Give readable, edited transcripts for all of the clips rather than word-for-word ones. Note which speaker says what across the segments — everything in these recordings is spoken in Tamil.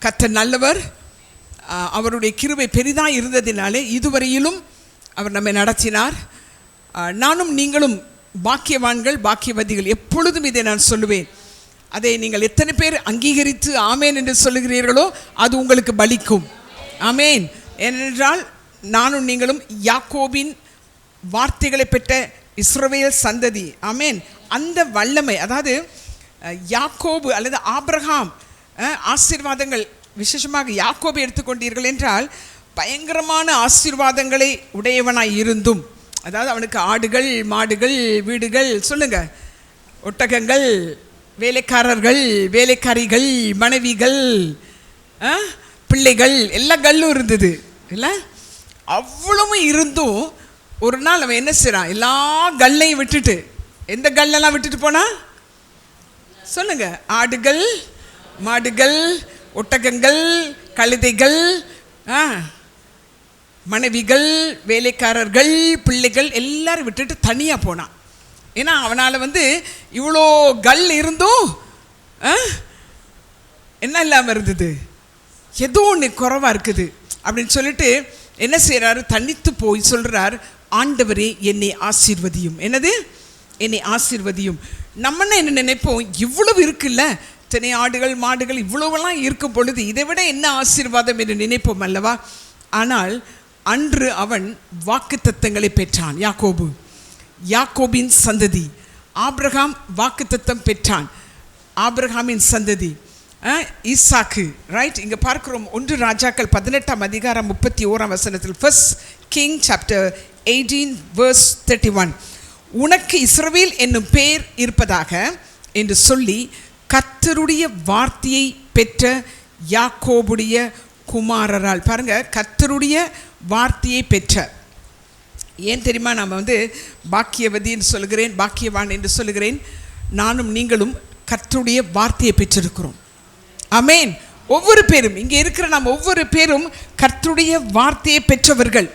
Speaker 1: கர்த்தர் நல்லவர். அவருடைய கிருபை பெரிதாக இருந்ததினாலே இதுவரையிலும் அவர் நம்மை நடத்தினார். நானும் நீங்களும் பாக்கியவான்கள், பாக்கியவதிகள். எப்பொழுதும் இதை நான் சொல்லுவேன். அதை நீங்கள் எத்தனை பேர் அங்கீகரித்து ஆமேன் என்று சொல்லுகிறீர்களோ அது உங்களுக்கு பலிக்கும். ஆமேன். ஏனென்றால் நானும் நீங்களும் யாக்கோபின் வார்த்தைகளை பெற்ற இஸ்ரவேல் சந்ததி. ஆமேன். அந்த வல்லமை, அதாவது யாக்கோபு அல்லது ஆபிரகாம் ஆசீர்வாதங்கள், விசேஷமாக யாக்கோபை எடுத்துக்கொண்டீர்கள் என்றால் பயங்கரமான ஆசீர்வாதங்களை உடையவனாய் இருந்தும், அதாவது அவனுக்கு ஆடுகள், மாடுகள், வீடுகள், சொல்லுங்க, ஒட்டகங்கள், வேலைக்காரர்கள், வேலைக்காரிகள், மனைவிகள், பிள்ளைகள், எல்லா கல்லும் இருந்தது இல்லை? அவ்வளவும் இருந்தும் ஒரு நாள் அவன் என்ன செய்றான்? எல்லா கல்லையும் விட்டுட்டு, எந்த கல்லெல்லாம் விட்டுட்டு போனா சொல்லுங்க? ஆடுகள், மாடுகள், ஒட்டகங்கள், கழுதைகள், மனைவிகள், வேலைக்காரர்கள், பிள்ளைகள் எல்லாரும் விட்டுட்டு தனியாக போனான். ஏன்னா அவனால் இவ்வளோ கல் இருந்தும் என்ன இல்லாமல் இருந்தது, ஏதோ ஒன்று குறைவாக இருக்குது அப்படின்னு சொல்லிட்டு என்ன செய்கிறாரு? தனித்து போய் சொல்கிறார், ஆண்டவரே என்னை ஆசீர்வதியும். என்னது? என்னை ஆசீர்வதியும். நம்மன்னா என்ன நினைப்போம்? இவ்வளவு இருக்குல்ல, இத்தனை ஆடுகள், மாடுகள், இவ்வளவெல்லாம் இருக்கும் பொழுது இதை விட என்ன ஆசீர்வாதம் என்று நினைப்போம் அல்லவா? ஆனால் அன்று அவன் வாக்குத்தத்தங்களை பெற்றான். யாக்கோபின் சந்ததி. ஆபிரகாம் வாக்குத்தத்தம் பெற்றான், ஆபிரகாமின் சந்ததி. ஈசாக்கு, ரைட்? இங்கே பார்க்கிறோம் 1 ராஜாக்கள் 18ஆம் அதிகாரம் 31ஆம் வசனத்தில், 1 King chapter 18 verse 31, உனக்கு இஸ்ரவேல் என்னும் பேர் இருப்பதாக என்று சொல்லி கர்த்தருடைய வார்த்தையை பெற்ற யாக்கோபுடைய குமாரரால். பாருங்க, கர்த்தருடைய வார்த்தையை பெற்ற. ஏன் தெரியுமா? நாம் பாக்கியவதி என்று சொல்கிறேன், பாக்கியவான் என்று சொல்கிறேன். நானும் நீங்களும் கர்த்தருடைய வார்த்தையை பெற்றிருக்கிறோம். ஆமேன். ஒவ்வொரு பேரும், இங்கே இருக்கிற நாம் ஒவ்வொரு பேரும் கர்த்தருடைய வார்த்தையை பெற்றவர்கள்.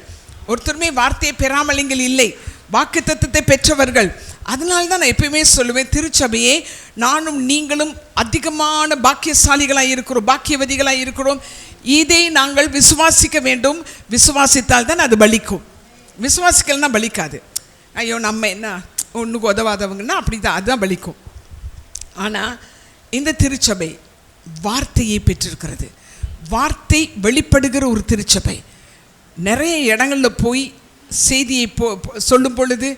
Speaker 1: ஒருத்தருமே வார்த்தையை பெறாமல் இங்கே இல்லை, வாக்குத்தத்தத்தை பெற்றவர்கள். அதனால தான் நான் எப்பயுமே சொல்லுவேன், திருச்சபையே நானும் நீங்களும் அதிகமான பாக்கியசாலிகளாக இருக்கிறோம், பாக்கியவதிகளாக இருக்கிறோம். இதை நாங்கள் விசுவாசிக்க வேண்டும். விசுவாசித்தால் தான் அது பலிக்கும். விசுவாசிக்கலன்னா பலிக்காது. ஐயோ நம்ம என்ன ஒன்றுக்கு உதவாதவங்கன்னா அப்படி தான், அதுதான் பலிக்கும். ஆனால் இந்த திருச்சபை வார்த்தையை பெற்றிருக்கிறது. வார்த்தை வெளிப்படுகிற ஒரு திருச்சபை. நிறைய இடங்களில் போய் செய்தியை சொல்லும் பொழுது,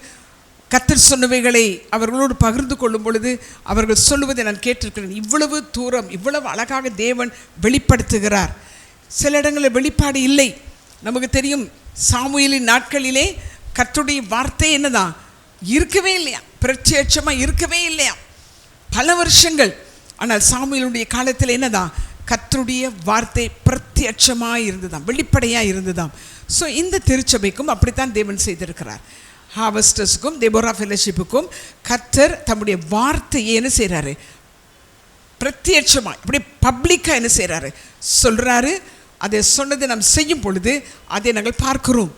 Speaker 1: கர்த்தர் சொன்னவைகளை அவர்களோடு பகிர்ந்து கொள்ளும் பொழுது அவர்கள் சொல்லுவதை நான் கேட்டிருக்கிறேன். இவ்வளவு தூரம், இவ்வளவு அழகாக தேவன் வெளிப்படுத்துகிறார். சில இடங்களில் வெளிப்பாடு இல்லை. நமக்கு தெரியும், சாமுவேலின் நாட்களிலே கர்த்தருடைய வார்த்தை என்னதான் இருக்கவே இல்லையா, பிரத்யட்சமாக இருக்கவே இல்லையா, பல வருஷங்கள். ஆனால் சாமுவேலுடைய காலத்தில் என்னதான் கர்த்தருடைய வார்த்தை பிரத்யட்சமாக இருந்துதான், வெளிப்படையாக இருந்துதான். ஸோ இந்த திருச்சபைக்கும் அப்படித்தான் தேவன் செய்திருக்கிறார். ஹார்வெஸ்டர்ஸுக்கும் தெபோரா ஃபெலோஷிப்புக்கும் கர்த்தர் தம்முடைய வார்த்தையை என்ன செய்கிறாரு? பிரத்யட்சமாக இப்படி பப்ளிக்காக என்ன செய்கிறாரு? சொல்கிறாரு. அதை சொன்னதை நாம் செய்யும் பொழுது அதை நாங்கள் பார்க்கிறோம்.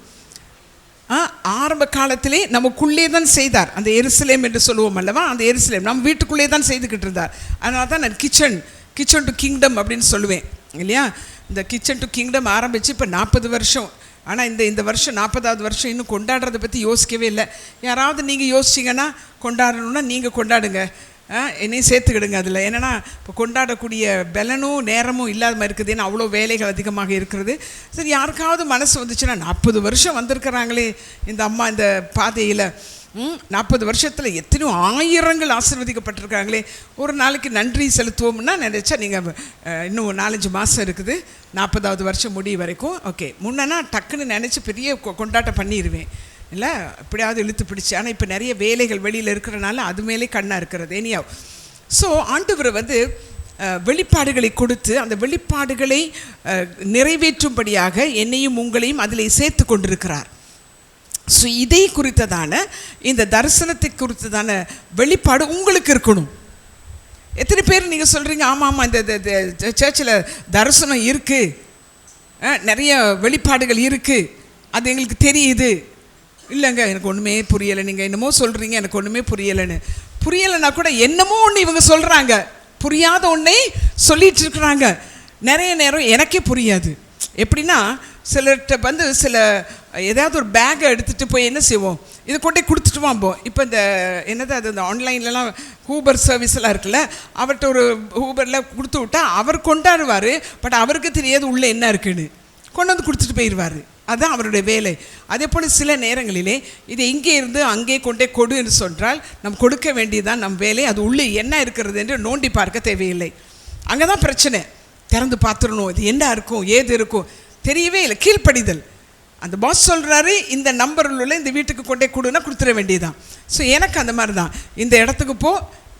Speaker 1: ஆரம்ப காலத்திலே நமக்குள்ளே தான் செய்தார். அந்த எருசலேம் என்று சொல்லுவோம் அல்லவா, அந்த எருசலேம் நம்ம வீட்டுக்குள்ளே தான் செய்துக்கிட்டு இருந்தார். அதனால தான் நான் கிச்சன் டு கிங்டம் அப்படின்னு சொல்லுவேன் இல்லையா. இந்த கிச்சன் டு கிங்டம் ஆரம்பித்து இப்போ 40 வருஷம். ஆனால் இந்த வருஷம் 40வது வருஷம் இன்னும் கொண்டாடுறதை பற்றி யோசிக்கவே இல்லை. யாராவது நீங்கள் யோசிச்சிங்கன்னா கொண்டாடணுன்னா நீங்கள் கொண்டாடுங்க, என்னையும் சேர்த்துக்கிடுங்க அதில். என்னென்னா இப்போ கொண்டாடக்கூடிய பலனும் நேரமும் இல்லாத மாதிரி இருக்குது. ஏன்னா அவ்வளோ வேலைகள் அதிகமாக இருக்கிறது. சரி, யாருக்காவது மனசு வந்துச்சுன்னா 40 வருஷம் வந்திருக்கிறாங்களே இந்த அம்மா இந்த பாதையில், 40 வருஷத்தில் எத்தனையோ ஆயிரங்கள் ஆசீர்வதிக்கப்பட்டிருக்காங்களே, ஒரு நாளைக்கு நன்றி செலுத்துவோம்னா நினச்சா நீங்கள் இன்னும் 4-5 மாதம் இருக்குது 40வது வருஷம் முடிய வரைக்கும். ஓகே, முன்னா டக்குன்னு நினச்சி பெரிய கொண்டாட்டம் பண்ணிடுவேன் இல்லை, எப்படியாவது இழுத்து பிடிச்சி. ஆனால் இப்போ நிறைய வேலைகள் வெளியில் இருக்கிறனால அது மேலே கண்ணாக இருக்கிறது. எனியா, ஸோ ஆண்டவர் வெளிப்பாடுகளை கொடுத்து அந்த வெளிப்பாடுகளை நிறைவேற்றும்படியாக என்னையும் உங்களையும் அதில் சேர்த்து கொண்டிருக்கிறார். ஸோ இதை குறித்ததான, இந்த தரிசனத்தை குறித்ததான வெளிப்பாடு உங்களுக்கு இருக்கணும். எத்தனை பேர் நீங்கள் சொல்கிறீங்க, ஆமாம் ஆமாம் இந்த சர்ச்சில் தரிசனம் இருக்குது, நிறைய வெளிப்பாடுகள் இருக்குது, அது எங்களுக்கு தெரியுது. இல்லைங்க, எனக்கு ஒன்றுமே புரியலை, நீங்கள் என்னமோ சொல்கிறீங்க, எனக்கு ஒன்றுமே புரியலைன்னா கூட என்னமோ ஒன்று இவங்க சொல்கிறாங்க, புரியாத ஒன்றை சொல்லிட்டு இருக்கிறாங்க. நிறைய நேரம் எனக்கே புரியாது. எப்படின்னா சிலர்கிட்ட வந்து சில ஏதாவது ஒரு பேக்கை எடுத்துகிட்டு போய் என்ன செய்வோம், இதை கொண்டே கொடுத்துட்டு வாம்போம். இப்போ இந்த என்னது அது இந்த ஆன்லைன்லலாம் ஊபர் சர்வீஸ் எல்லாம் இருக்குல்ல, அவர்கிட்ட ஒரு ஊபரில் கொடுத்து விட்டா அவர் கொண்டாடுவார். பட் அவருக்கு தெரியாது உள்ளே என்ன இருக்குன்னு, கொண்டு வந்து கொடுத்துட்டு போயிடுவார். அதுதான் அவருடைய வேலை. அதே போல் சில நேரங்களிலே இது இங்கே இருந்து அங்கே கொண்டே கொடு என்று சொன்னால் நம்ம கொடுக்க வேண்டியதுதான் நம் வேலை. அது உள்ளே என்ன இருக்கிறது என்று நோண்டி பார்க்க தேவையில்லை. அங்கே தான் பிரச்சனை. திறந்து பார்த்துடணும், இது என்ன இருக்கும் ஏது இருக்கும் தெரியவே இல்லை. கீழ்ப்படிதல். அந்த பாஸ் சொல்கிறாரு இந்த நம்பரில் உள்ள இந்த வீட்டுக்கு கொண்டே கொடுன்னா கொடுத்துட வேண்டியதுதான். ஸோ எனக்கு அந்த மாதிரி தான், இந்த இடத்துக்கு போ,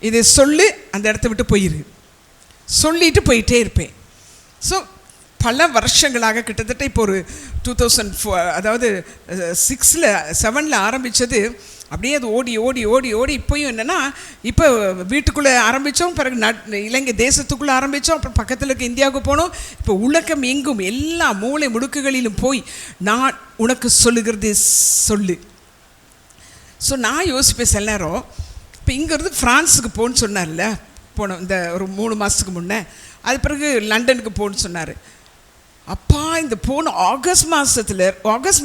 Speaker 1: இதை சொல்லு, அந்த இடத்த விட்டு போயிரு, சொல்லிட்டு போயிட்டே இருப்பேன். ஸோ பல வருஷங்களாக கிட்டத்தட்ட இப்போ ஒரு 2004 அதாவது 6ல் 7ல் ஆரம்பித்தது. அப்படியே அது ஓடி ஓடி ஓடி ஓடி இப்போயும் என்னென்னா, இப்போ வீட்டுக்குள்ளே ஆரம்பித்தோம், பிறகு இலங்கை தேசத்துக்குள்ளே ஆரம்பித்தோம், அப்புறம் பக்கத்தில் இருக்க இந்தியாவுக்கு போனோம். இப்போ உலகம் எங்கும் எல்லா மூளை முடுக்குகளிலும் போய் நான் உனக்கு சொல்லுகிறது சொல்லு. ஸோ நான் யோசிப்பேன் சில நேரம், இப்போ இங்கேருந்து ஃப்ரான்ஸுக்கு போகணுன்னு சொன்னார்ல, போனோம் இந்த ஒரு 3 மாதத்துக்கு முன்னே. அது பிறகு லண்டனுக்கு போகணுன்னு சொன்னார். அப்பா இந்த போன ஆகஸ்ட்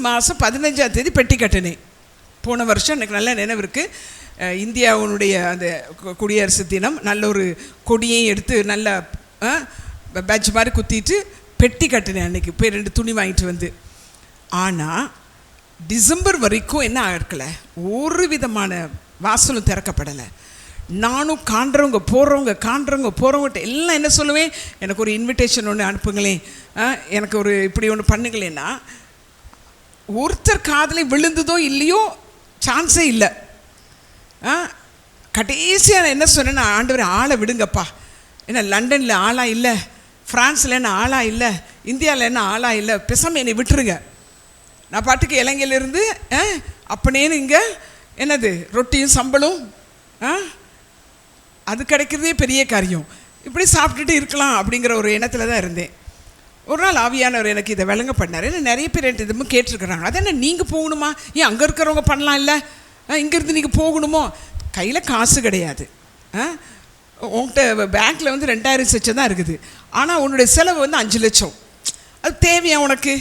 Speaker 1: மாதம் 15ஆம் தேதி பெட்டி கட்டினேன். போன வருஷம் எனக்கு நல்ல நினைவு இருக்குது. இந்தியாவுடைய அந்த குடியரசு தினம், நல்ல ஒரு கொடியையும் எடுத்து நல்ல பேட்ச் மாதிரி குத்திட்டு பெட்டி கட்டினேன். அன்றைக்கி போய் 2 துணி வாங்கிட்டு வந்து. ஆனால் டிசம்பர் வரைக்கும் என்ன ஆகிருக்கல, ஒரு விதமான வாசலும் திறக்கப்படலை. நானும் காண்றவங்க போகிறவங்ககிட்ட எல்லாம் என்ன சொல்லுவேன், எனக்கு ஒரு இன்விடேஷன் ஒன்று அனுப்புங்களேன், எனக்கு ஒரு இப்படி ஒன்று பண்ணுங்களேன்னா, ஒருத்தர் காதலை விழுந்ததோ இல்லையோ சான்ஸே இல்லை. கடைசியாக என்ன சொன்னேன்னா, ஆண்டவர் ஆளை விடுங்கப்பா, என்ன லண்டனில் ஆளா இல்லை, ஃப்ரான்ஸில் என்ன ஆளா இல்லை, இந்தியாவில் என்ன ஆளா இல்லை, பேசாமல் என்னை விட்டுருங்க. நான் பாட்டுக்கு இலங்கையிலேருந்து அப்படினேன்னு இங்கே என்னது ரொட்டியும் சம்பளும் அது கிடைக்கிறதே பெரிய காரியம், இப்படி சாப்பிட்டுட்டு இருக்கலாம் அப்படிங்கிற ஒரு எண்ணத்தில் தான் இருந்தேன். ஒரு நாள் ஆவியானவர் எனக்கு இதை விளங்க பண்ணார். ஏன்னா நிறைய பேர் என்கிட்ட இதுவும் கேட்டிருக்கிறாங்க, அது என்ன நீங்கள் போகணுமா, ஏன் அங்கே இருக்கிறவங்க பண்ணலாம் இல்லை, இங்கேருந்து நீங்கள் போகணுமோ, கையில் காசு கிடையாது, உங்கள்கிட்ட பேங்க்கில் வந்து 2000 லட்சம் தான் இருக்குது, ஆனால் உன்னுடைய செலவு வந்து 5 லட்சம், அது தேவையா உனக்கு?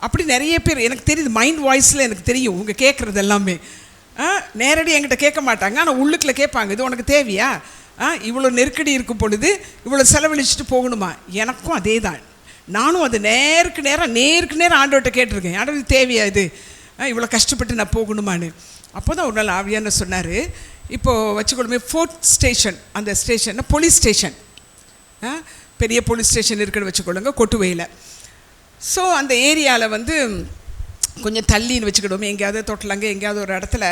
Speaker 1: அப்படி நிறைய பேர் எனக்கு தெரியுது. மைண்ட் வாய்ஸில் எனக்கு தெரியும் உங்கள் கேட்குறது எல்லாமே. நேரடி என்கிட்ட கேட்க மாட்டாங்க, ஆனால் உள்ளுக்குள்ளே கேட்பாங்க, இது உனக்கு தேவையா, இவ்வளோ நெருக்கடி இருக்கும் பொழுது இவ்வளோ செலவழிச்சிட்டு போகணுமா? எனக்கும் அதே தான். நானும் அது நேருக்கு நேரம் ஆண்டவர்கிட்ட கேட்டிருக்கேன், ஆண்டவர் இது தேவையா, இது இவ்வளோ கஷ்டப்பட்டு நான் போகணுமான்னு. அப்போ தான் ஒரு நாள் ஆவியான சொன்னார், இப்போது வச்சுக்கொள்ளுமே ஃபோர்த் ஸ்டேஷன், அந்த ஸ்டேஷன் போலீஸ் ஸ்டேஷன், பெரிய போலீஸ் ஸ்டேஷன் இருக்குன்னு வச்சுக்கொள்ளுங்க கொட்டுவையில். ஸோ அந்த ஏரியாவில் வந்து கொஞ்சம் தள்ளின்னு வச்சுக்கிடுவோம், எங்கேயாவது தொட்டலாங்க எங்கேயாவது ஒரு இடத்துல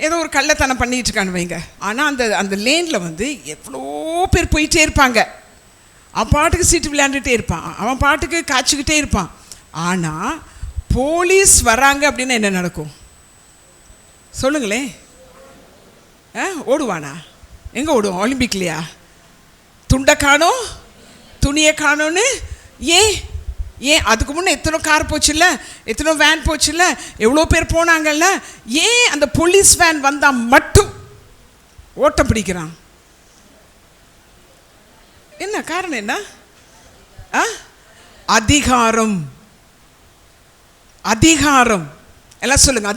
Speaker 1: ஏதோ ஒரு கள்ளத்தனம் பண்ணிகிட்டு இருக்கான்னு வைங்க. ஆனால் அந்த லேனில் வந்து எவ்வளோ பேர் போயிட்டே இருப்பாங்க, அவன் பாட்டுக்கு சீட்டு விளையாண்டுகிட்டே இருப்பான், அவன் பாட்டுக்கு காய்ச்சிக்கிட்டே இருப்பான். ஆனால் போலீஸ் வராங்க அப்படின்னா என்ன நடக்கும் சொல்லுங்களேன்? ஓடுவானா? எங்கே ஓடுவோம்? ஒலிம்பிக்லையா? துண்டை காணோம் துணியை காணோன்னு. ஏன் அதுக்கு முன்னே எத்தனை கார் போச்சுல்ல, எத்தனை வேன் போச்சுல்ல, எவ்வளோ பேர் போனாங்கல்ல, ஏன் அந்த போலீஸ் வேன் வந்தால் மட்டும் ஓட்டம் பிடிக்கிறான்? என்ன காரணம்? என்ன? அதிகாரம். எல்லாம் சொல்லுங்க,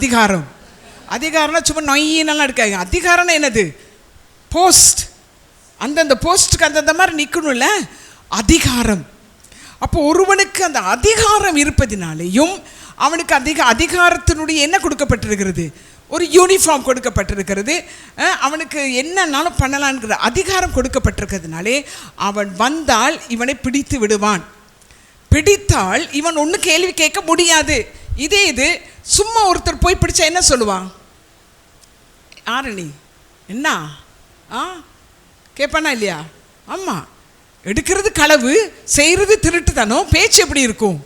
Speaker 1: அதிகாரம்னா சும்மா நொய்யினெல்லாம் இருக்காங்க. அதிகாரம்னா என்னது? போஸ்ட். அந்தந்த போஸ்ட்டுக்கு அந்தந்த மாதிரி நிற்கணும்ல, அதிகாரம். அப்போ ஒருவனுக்கு அந்த அதிகாரம் இருப்பதினாலேயும் அவனுக்கு அதிகாரத்தினுடைய என்ன கொடுக்கப்பட்டிருக்கிறது? ஒரு யூனிஃபார்ம் கொடுக்கப்பட்டிருக்கிறது. அவனுக்கு என்னன்னாலும் பண்ணலான்ங்கிற அதிகாரம் கொடுக்கப்பட்டிருக்கிறதுனாலே அவன் வந்தால் இவனை பிடித்து விடுவான். பிடித்தால் இவன் ஒன்றும் கேள்வி கேட்க முடியாது. இது சும்மா ஒருத்தர் போய் பிடிச்சா என்ன சொல்லுவான்? ஆரணி என்ன கேட்பானா இல்லையா? ஆமாம், எடுக்கிறது களவு, செய்கிறது திருட்டுத்தனம், பேச்சு எப்படி இருக்கும்?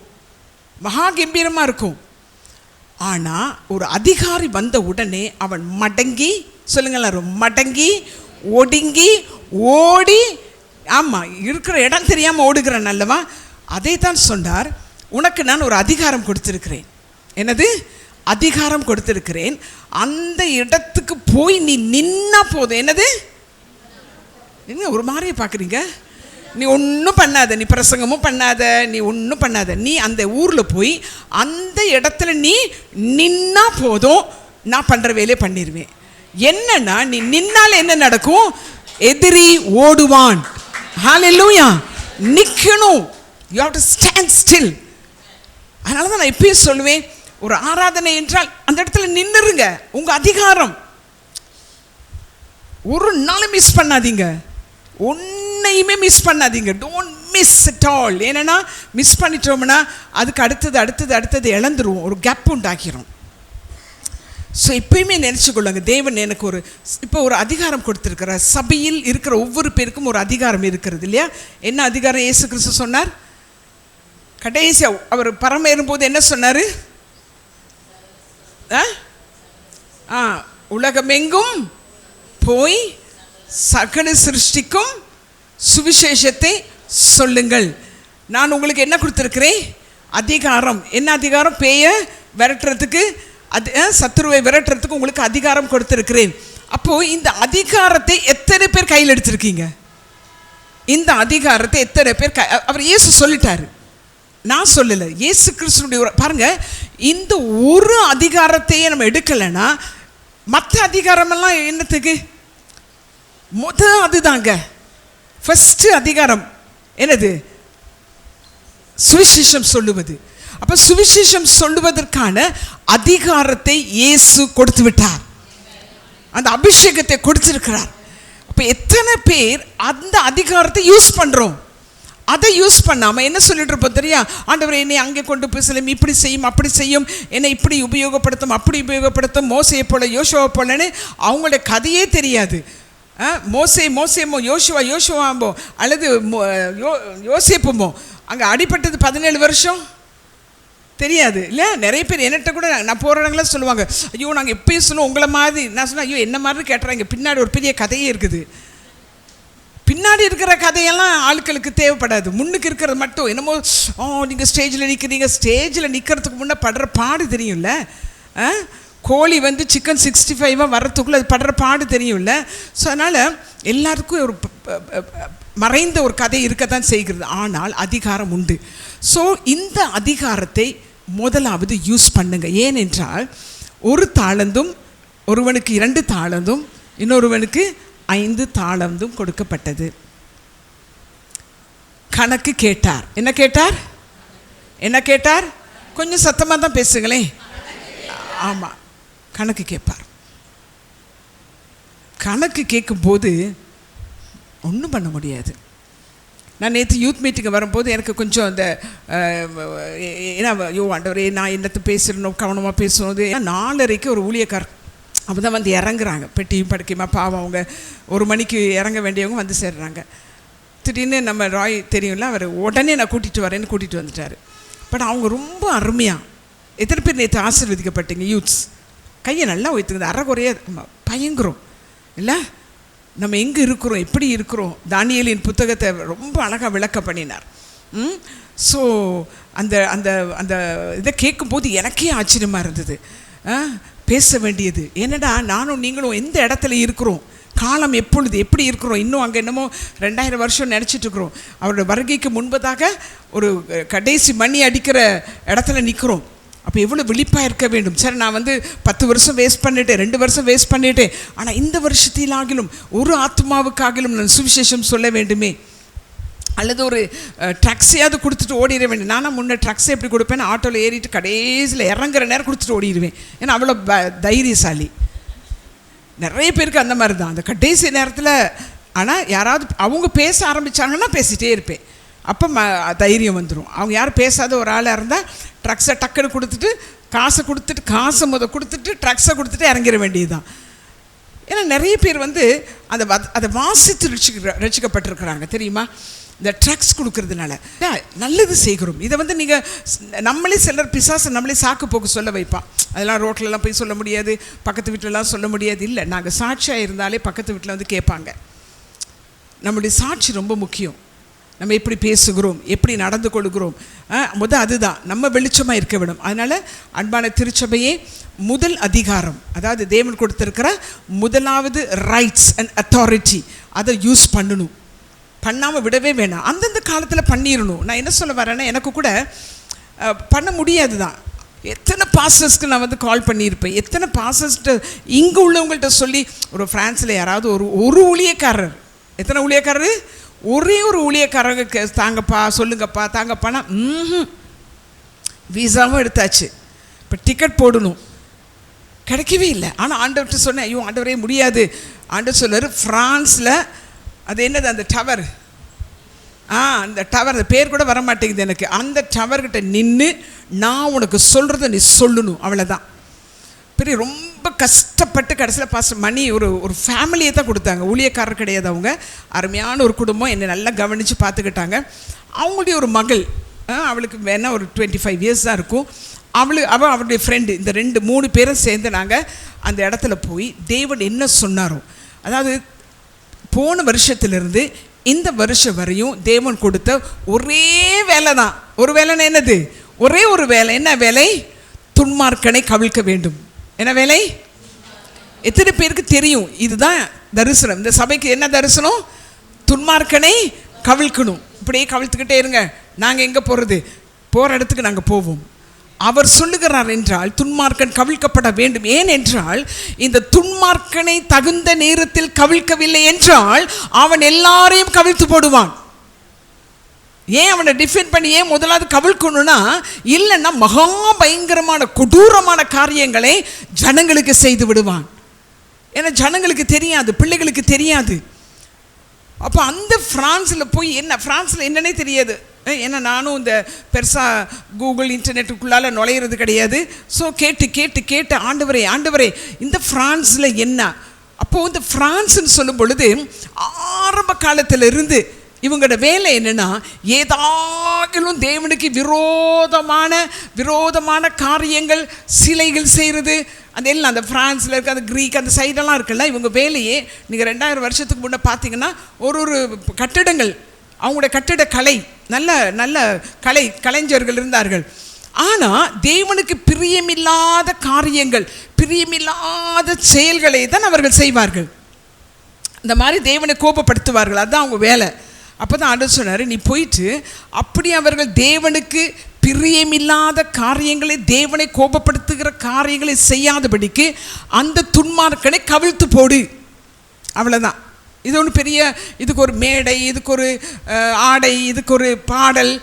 Speaker 1: மகா கம்பீரமாக இருக்கும். ஆனால் ஒரு அதிகாரி வந்த உடனே அவன் மடங்கி, சொல்லுங்களேன், மடங்கி ஒடுங்கி ஓடி, ஆமாம், இருக்கிற இடம் தெரியாமல் ஓடுகிறான் அல்லவா? அதை தான் சொன்னார், உனக்கு நான் ஒரு அதிகாரம் கொடுத்துருக்கிறேன். என்னது? அதிகாரம் கொடுத்துருக்கிறேன். அந்த இடத்துக்கு போய் நீ நின்னா போதும். என்னது? என்ன ஒரு மாதிரியே பார்க்குறீங்க? நீ ஒன்றும் பண்ணாத, நீ பிரசங்கமும் பண்ணாத, நீ ஒன்றும் பண்ணாத. நீ அந்த ஊரில் போய் அந்த இடத்துல நீ நின்னா போதும், நான் பண்ணுற வேலையை பண்ணிடுவேன். என்னன்னா நீ நின்னால என்ன நடக்கும்? எதிரி ஓடுவான். ஹல்லேலூயா. நிற்கணும். You have to stand still. அதனால தான் நான் எப்பயும் சொல்லுவேன், ஒரு ஆராதனை என்றால் அந்த இடத்துல நின்றுருங்க. உங்கள் அதிகாரம் ஒரு நாளும் மிஸ் பண்ணாதீங்க. ஒன்றையுமே மிஸ் பண்ணாதீங்க. Don't miss at all. ஏன்னா மிஸ் பண்ணிட்டோம்னா அதுக்கு அடுத்தது இழந்துருவோம், ஒரு கேப் உண்டாக்கிறோம். ஸோ எப்பயுமே நினச்சிக்கொள்ளுங்க, தேவன் எனக்கு இப்போ ஒரு அதிகாரம் கொடுத்துருக்கிறார். சபையில் இருக்கிற ஒவ்வொரு பேருக்கும் ஒரு அதிகாரம் இருக்கிறது இல்லையா? என்ன அதிகாரம் இயேசு கிறிஸ்து சொன்னார்? கடைசியாக அவர் பரம ஏறும்போது என்ன சொன்னார்? உலகமெங்கும் போய் சகல சிருஷ்டிக்கும் சுவிசேஷத்தை சொல்லுங்கள். நான் உங்களுக்கு என்ன கொடுத்துருக்கிறேன்? அதிகாரம். என்ன அதிகாரம்? பேயை விரட்டுறதுக்கு, சத்துருவை விரட்டுறதுக்கு உங்களுக்கு அதிகாரம் கொடுத்துருக்கிறேன். அப்போது இந்த அதிகாரத்தை எத்தனை பேர் கையில் எடுத்திருக்கீங்க? இந்த அதிகாரத்தை எத்தனை பேர் அவர் இயேசு சொல்லிட்டாரு, நான் சொல்லலை. இயேசு கிறிஸ்துனுடைய பாருங்க, இந்த ஒரு அதிகாரத்தையே நம்ம எடுக்கலைன்னா மற்ற அதிகாரமெல்லாம் என்னத்துக்கு? அதுதாங்க ஃபஸ்ட்டு அதிகாரம். என்னது? சுவிசேஷம் சொல்லுவது. அப்போ சுவிசேஷம் சொல்லுவதற்கான அதிகாரத்தை இயேசு கொடுத்து விட்டார். அந்த அபிஷேகத்தை கொடுத்திருக்கிறார். அப்போ எத்தனை பேர் அந்த அதிகாரத்தை யூஸ் பண்ணுறோம்? அதை யூஸ் பண்ணாமல் என்ன சொல்லிட்டு இருப்போம் தெரியா? ஆண்டவர் என்னை அங்கே கொண்டு போய் செல்லும், இப்படி செய்யும், அப்படி செய்யும், என்னை இப்படி உபயோகப்படுத்தும், அப்படி உபயோகப்படுத்தும், மோசையை போல யோசுவா போலன்னு அவங்களுடைய கதையே தெரியாது. யோசுவாம்போ அல்லது யோசேப்புமோ அங்கே அடிபட்டது 17 வருஷம் தெரியாது இல்லை? நிறைய பேர் என்கிட்ட கூட நான் போகிற இடங்களாம் சொல்லுவாங்க, ஐயோ நாங்கள் எப்பயும் சொல்லுவோம் உங்களை மாதிரி. நான் சொன்னேன், ஐயோ என்ன மாதிரி கேட்டுறாங்க, பின்னாடி ஒரு பெரிய கதையே இருக்குது. பின்னாடி இருக்கிற கதையெல்லாம் ஆட்களுக்கு தேவைப்படாது, முன்னுக்கு இருக்கிறது மட்டும். என்னமோ நீங்கள் ஸ்டேஜில் நிற்கிறீங்க, ஸ்டேஜில் நிற்கிறதுக்கு முன்னே படுற பாடு தெரியும்ல. கோழி சிக்கன் 65 வர்றதுக்குள்ளே அது படுற பாடு தெரியும்ல. ஸோ அதனால் எல்லாருக்கும் ஒரு மறைந்த ஒரு கதை இருக்கத்தான் செய்கிறது. ஆனால் அதிகாரம் உண்டு. ஸோ இந்த அதிகாரத்தை முதலாவது யூஸ் பண்ணுங்க. ஏனென்றால் ஒரு தாளந்தும், ஒருவனுக்கு 2 தாளந்தும், இன்னொருவனுக்கு 5 தாளந்தும் கொடுக்கப்பட்டது. கணக்கு கேட்டார். என்ன கேட்டார்? என்ன கேட்டார்? கொஞ்சம் சத்தமாக தான் பேசுங்களேன். ஆமாம், கணக்கு கேட்பார். கணக்கு கேட்கும்போது ஒன்றும் பண்ண முடியாது. நான் நேற்று யூத் மீட்டிங்கு வரும்போது எனக்கு கொஞ்சம் அந்த ஏன்னா ஐயோ ஆண்டவரே நான் என்னத்தை பேசிடணும், கவனமாக பேசணும். 4:30 ஒரு ஊழியக்கார் அப்போ தான் இறங்குறாங்க, பெட்டியும் படுக்கையுமா. பாவம், அவங்க 1 மணிக்கு இறங்க வேண்டியவங்க சேர்றாங்க. திடீர்னு நம்ம ராய் தெரியும்ல, அவர் உடனே நான் கூட்டிகிட்டு வரேன்னு கூட்டிகிட்டு வந்துட்டார். பட் அவங்க ரொம்ப அருமையாக, எத்தனை பேர் நேற்று ஆசீர்வதிக்கப்பட்டீங்க? யூத்ஸ் கையை நல்லா உயர்த்துக்குது. அறகுறைய பயங்கரம் இல்லை? நம்ம எங்கே இருக்கிறோம், எப்படி இருக்கிறோம்? தானியேலின் புத்தகத்தை ரொம்ப அழகாக விளக்க பண்ணினார். ஸோ அந்த அந்த அந்த இதை கேட்கும்போது எனக்கே ஆச்சரியமாக இருந்தது. பேச வேண்டியது என்னடா, நானும் நீங்களும் எந்த இடத்துல இருக்கிறோம், காலம் எப்பொழுது எப்படி இருக்கிறோம்? இன்னும் அங்கே என்னமோ 2000 வருஷம் நினச்சிட்ருக்குறோம். அவரோட வருகைக்கு முன்பதாக ஒரு கடைசி மணி அடிக்கிற இடத்துல நிற்கிறோம். அப்போ எவ்வளோ விழிப்பாக இருக்க வேண்டும். சரி, நான் 10 வருஷம் வேஸ்ட் பண்ணிட்டேன், 2 வருஷம் வேஸ்ட் பண்ணிட்டேன், ஆனால் இந்த வருஷத்திலாகிலும் ஒரு ஆத்மாவுக்காகிலும் நான் சுவிசேஷம் சொல்ல வேண்டுமே. அல்லது ஒரு ட்ரக்ஸையாவது கொடுத்துட்டு ஓடிட வேண்டிய. நானும் முன்னே ட்ரக்ஸை எப்படி கொடுப்பேன், ஆட்டோவில் ஏறிட்டு கடைசியில் இறங்குற நேரம் கொடுத்துட்டு ஓடிடுவேன். ஏன்னா அவ்வளோ தைரியசாலி. நிறைய பேருக்கு அந்த மாதிரி தான், அந்த கடைசி நேரத்தில். ஆனால் யாராவது அவங்க பேச ஆரம்பித்தாங்கன்னா பேசிகிட்டே இருப்பேன். அப்போ தைரியம் வந்துடும். அவங்க யாரும் பேசாத ஒரு ஆளாக இருந்தால் ட்ரக்ஸை டக்குன்னு கொடுத்துட்டு காசை கொடுத்துட்டு ட்ரக்ஸை கொடுத்துட்டு இறங்கிட வேண்டியது தான். ஏன்னா நிறைய பேர் அதை வாசித்து ரசிக்கப்பட்டிருக்கிறாங்க தெரியுமா? இந்த ட்ரக்ஸ் கொடுக்கறதுனால நல்லது செய்கிறோம். இதை நீங்கள் நம்மளே சிலர் பிசாசை நம்மளே சாக்கு போக்கு சொல்ல வைப்பான். அதெல்லாம் ரோட்லலாம் போய் சொல்ல முடியாது, பக்கத்து வீட்டிலலாம் சொல்ல முடியாது. இல்லை, நாங்கள் சாட்சியாக இருந்தாலே பக்கத்து வீட்டில் கேட்பாங்க. நம்முடைய சாட்சி ரொம்ப முக்கியம். நம்ம எப்படி பேசுகிறோம், எப்படி நடந்து கொள்கிறோம், அதுதான் நம்ம வெளிச்சமாக இருக்க விடும். அதனால் அன்பான திருச்சபையே, முதல் அதிகாரம், அதாவது தேவன் கொடுத்துருக்கிற முதலாவது ரைட்ஸ் அண்ட் அத்தாரிட்டி, அதை யூஸ் பண்ணணும். பண்ணாமல் விடவே வேணாம். அந்தந்த காலத்தில் பண்ணிடணும். நான் என்ன சொல்ல வரேன்னா, எனக்கு கூட பண்ண முடியாது தான். எத்தனை பாஸ்டர்ஸ்க்கு நான் வந்து கால் பண்ணியிருப்பேன், எத்தனை பாஸ்டர்ஸ்ட்டு இங்கே உள்ளவங்கள்ட்ட சொல்லி, ஒரு ஃப்ரான்ஸில் யாராவது ஒரு ஊழியக்காரர், எத்தனை ஊழியக்காரர், ஒரே ஒரு ஊழியக்காரங்க தாங்கப்பா சொல்லுங்கப்பா தாங்கப்பானா வீசாவும் எடுத்தாச்சு. இப்போ டிக்கெட் போடணும், கிடைக்கவே இல்லை. ஆனால் ஆண்டவர்கிட்ட சொன்னேன், ஐயோ ஆண்டவரே முடியாது. ஆண்டவர் சொன்னார், ஃப்ரான்ஸில் அது என்னது அந்த டவர், அந்த டவர், அந்த பேர் கூட வர மாட்டேங்குது எனக்கு, அந்த டவர்கிட்ட நின்று நான் உனக்கு சொல்கிறத நீ சொல்லணும், அவ்வளோதான். பெரிய ரொம்ப கஷ்டப்பட்டு கடைசியில் பாஸ்டர் மணி ஒரு ஃபேமிலியை தான் கொடுத்தாங்க, ஊழியக்காரர் கிடையாது அவங்க, அருமையான ஒரு குடும்பம், என்னை நல்லா கவனித்து பார்த்துக்கிட்டாங்க. அவங்களுடைய ஒரு மகள், அவளுக்கு வேணால் ஒரு 25 years தான் இருக்கும், அவளுடைய ஃப்ரெண்டு, இந்த 2-3 பேரும் சேர்ந்து நாங்கள் அந்த இடத்துல போய் தேவன் என்ன சொன்னாரோ, அதாவது போன வருஷத்துலேருந்து இந்த வருஷம் வரையும் தேவன் கொடுத்த ஒரே வேலை தான். ஒரு வேலைன்னா என்னது, ஒரே ஒரு வேலை. என்ன வேலை? துன்மார்க்கனை கவிழ்க்க வேண்டும். என்ன வேலை? எத்தனை பேருக்கு தெரியும் இதுதான் தரிசனம்? இந்த சபைக்கு என்ன தரிசனம்? துன்மார்க்கனை கவிழ்க்கணும். இப்படியே கவிழ்த்துக்கிட்டே இருங்க, நாங்கள் எங்கே போகிறது? போகிற இடத்துக்கு நாங்கள் போவோம். அவர் சொல்லுகிறார் என்றால் துன்மார்க்கன் கவிழ்க்கப்பட வேண்டும். ஏன் என்றால், இந்த துன்மார்க்கனை தகுந்த நேரத்தில் கவிழ்க்கவில்லை என்றால் அவன் எல்லாரையும் கவிழ்த்து போடுவான். ஏன் அவனை டிஃபெண்ட் பண்ணி ஏன் முதலாவது கவிழ்க்கணும்னா, இல்லைன்னா மகா பயங்கரமான கொடூரமான காரியங்களை ஜனங்களுக்கு செய்து விடுவான். ஏன்னா ஜனங்களுக்கு தெரியாது, பிள்ளைகளுக்கு தெரியாது. அப்போ அந்த ஃப்ரான்ஸில் போய் ஃப்ரான்ஸில் என்னன்னே தெரியாது. ஏன்னா நானும் இந்த பெருசாக கூகுள் இன்டர்நெட்டுக்குள்ளால் நுழையிறது கிடையாது. ஸோ கேட்டு ஆண்டவரே இந்த ஃப்ரான்ஸில் என்ன? அப்போது இந்த ஃப்ரான்ஸ்ன்னு சொல்லும் பொழுது ஆரம்ப காலத்திலிருந்து இவங்களோட வேலை என்னென்னா, ஏதாகிலும் தேவனுக்கு விரோதமான காரியங்கள், சிலைகள் செய்கிறது, அது எல்லாம் அந்த ஃப்ரான்ஸில் இருக்க, அந்த க்ரீக், அந்த சைடெல்லாம் இருக்குல்ல, இவங்க வேலையே. நீங்கள் 2000 வருஷத்துக்கு முன்னே பார்த்தீங்கன்னா ஒரு கட்டிடங்கள், அவங்களுடைய கட்டிட கலை, நல்ல கலைஞர்கள் இருந்தார்கள். ஆனால் தேவனுக்கு பிரியமில்லாத காரியங்கள், பிரியமில்லாத செயல்களை தான் அவர்கள் செய்வார்கள். இந்த மாதிரி தேவனை கோபப்படுத்துவார்கள், அதுதான் அவங்க வேலை. அப்போ தான் ஆண்டவர் சொன்னார், நீ போயிட்டு அப்படி அவர்கள் தேவனுக்கு பிரியமில்லாத காரியங்களை, தேவனை கோபப்படுத்துகிற காரியங்களை செய்யாதபடிக்கு அந்த துன்மார்க்கனை கவிழ்த்து போடு, அவ்வளோதான். இது ஒன்று பெரிய, இதுக்கு ஒரு மேடை, இதுக்கு ஒரு ஆடை, இதுக்கு ஒரு பாடல்,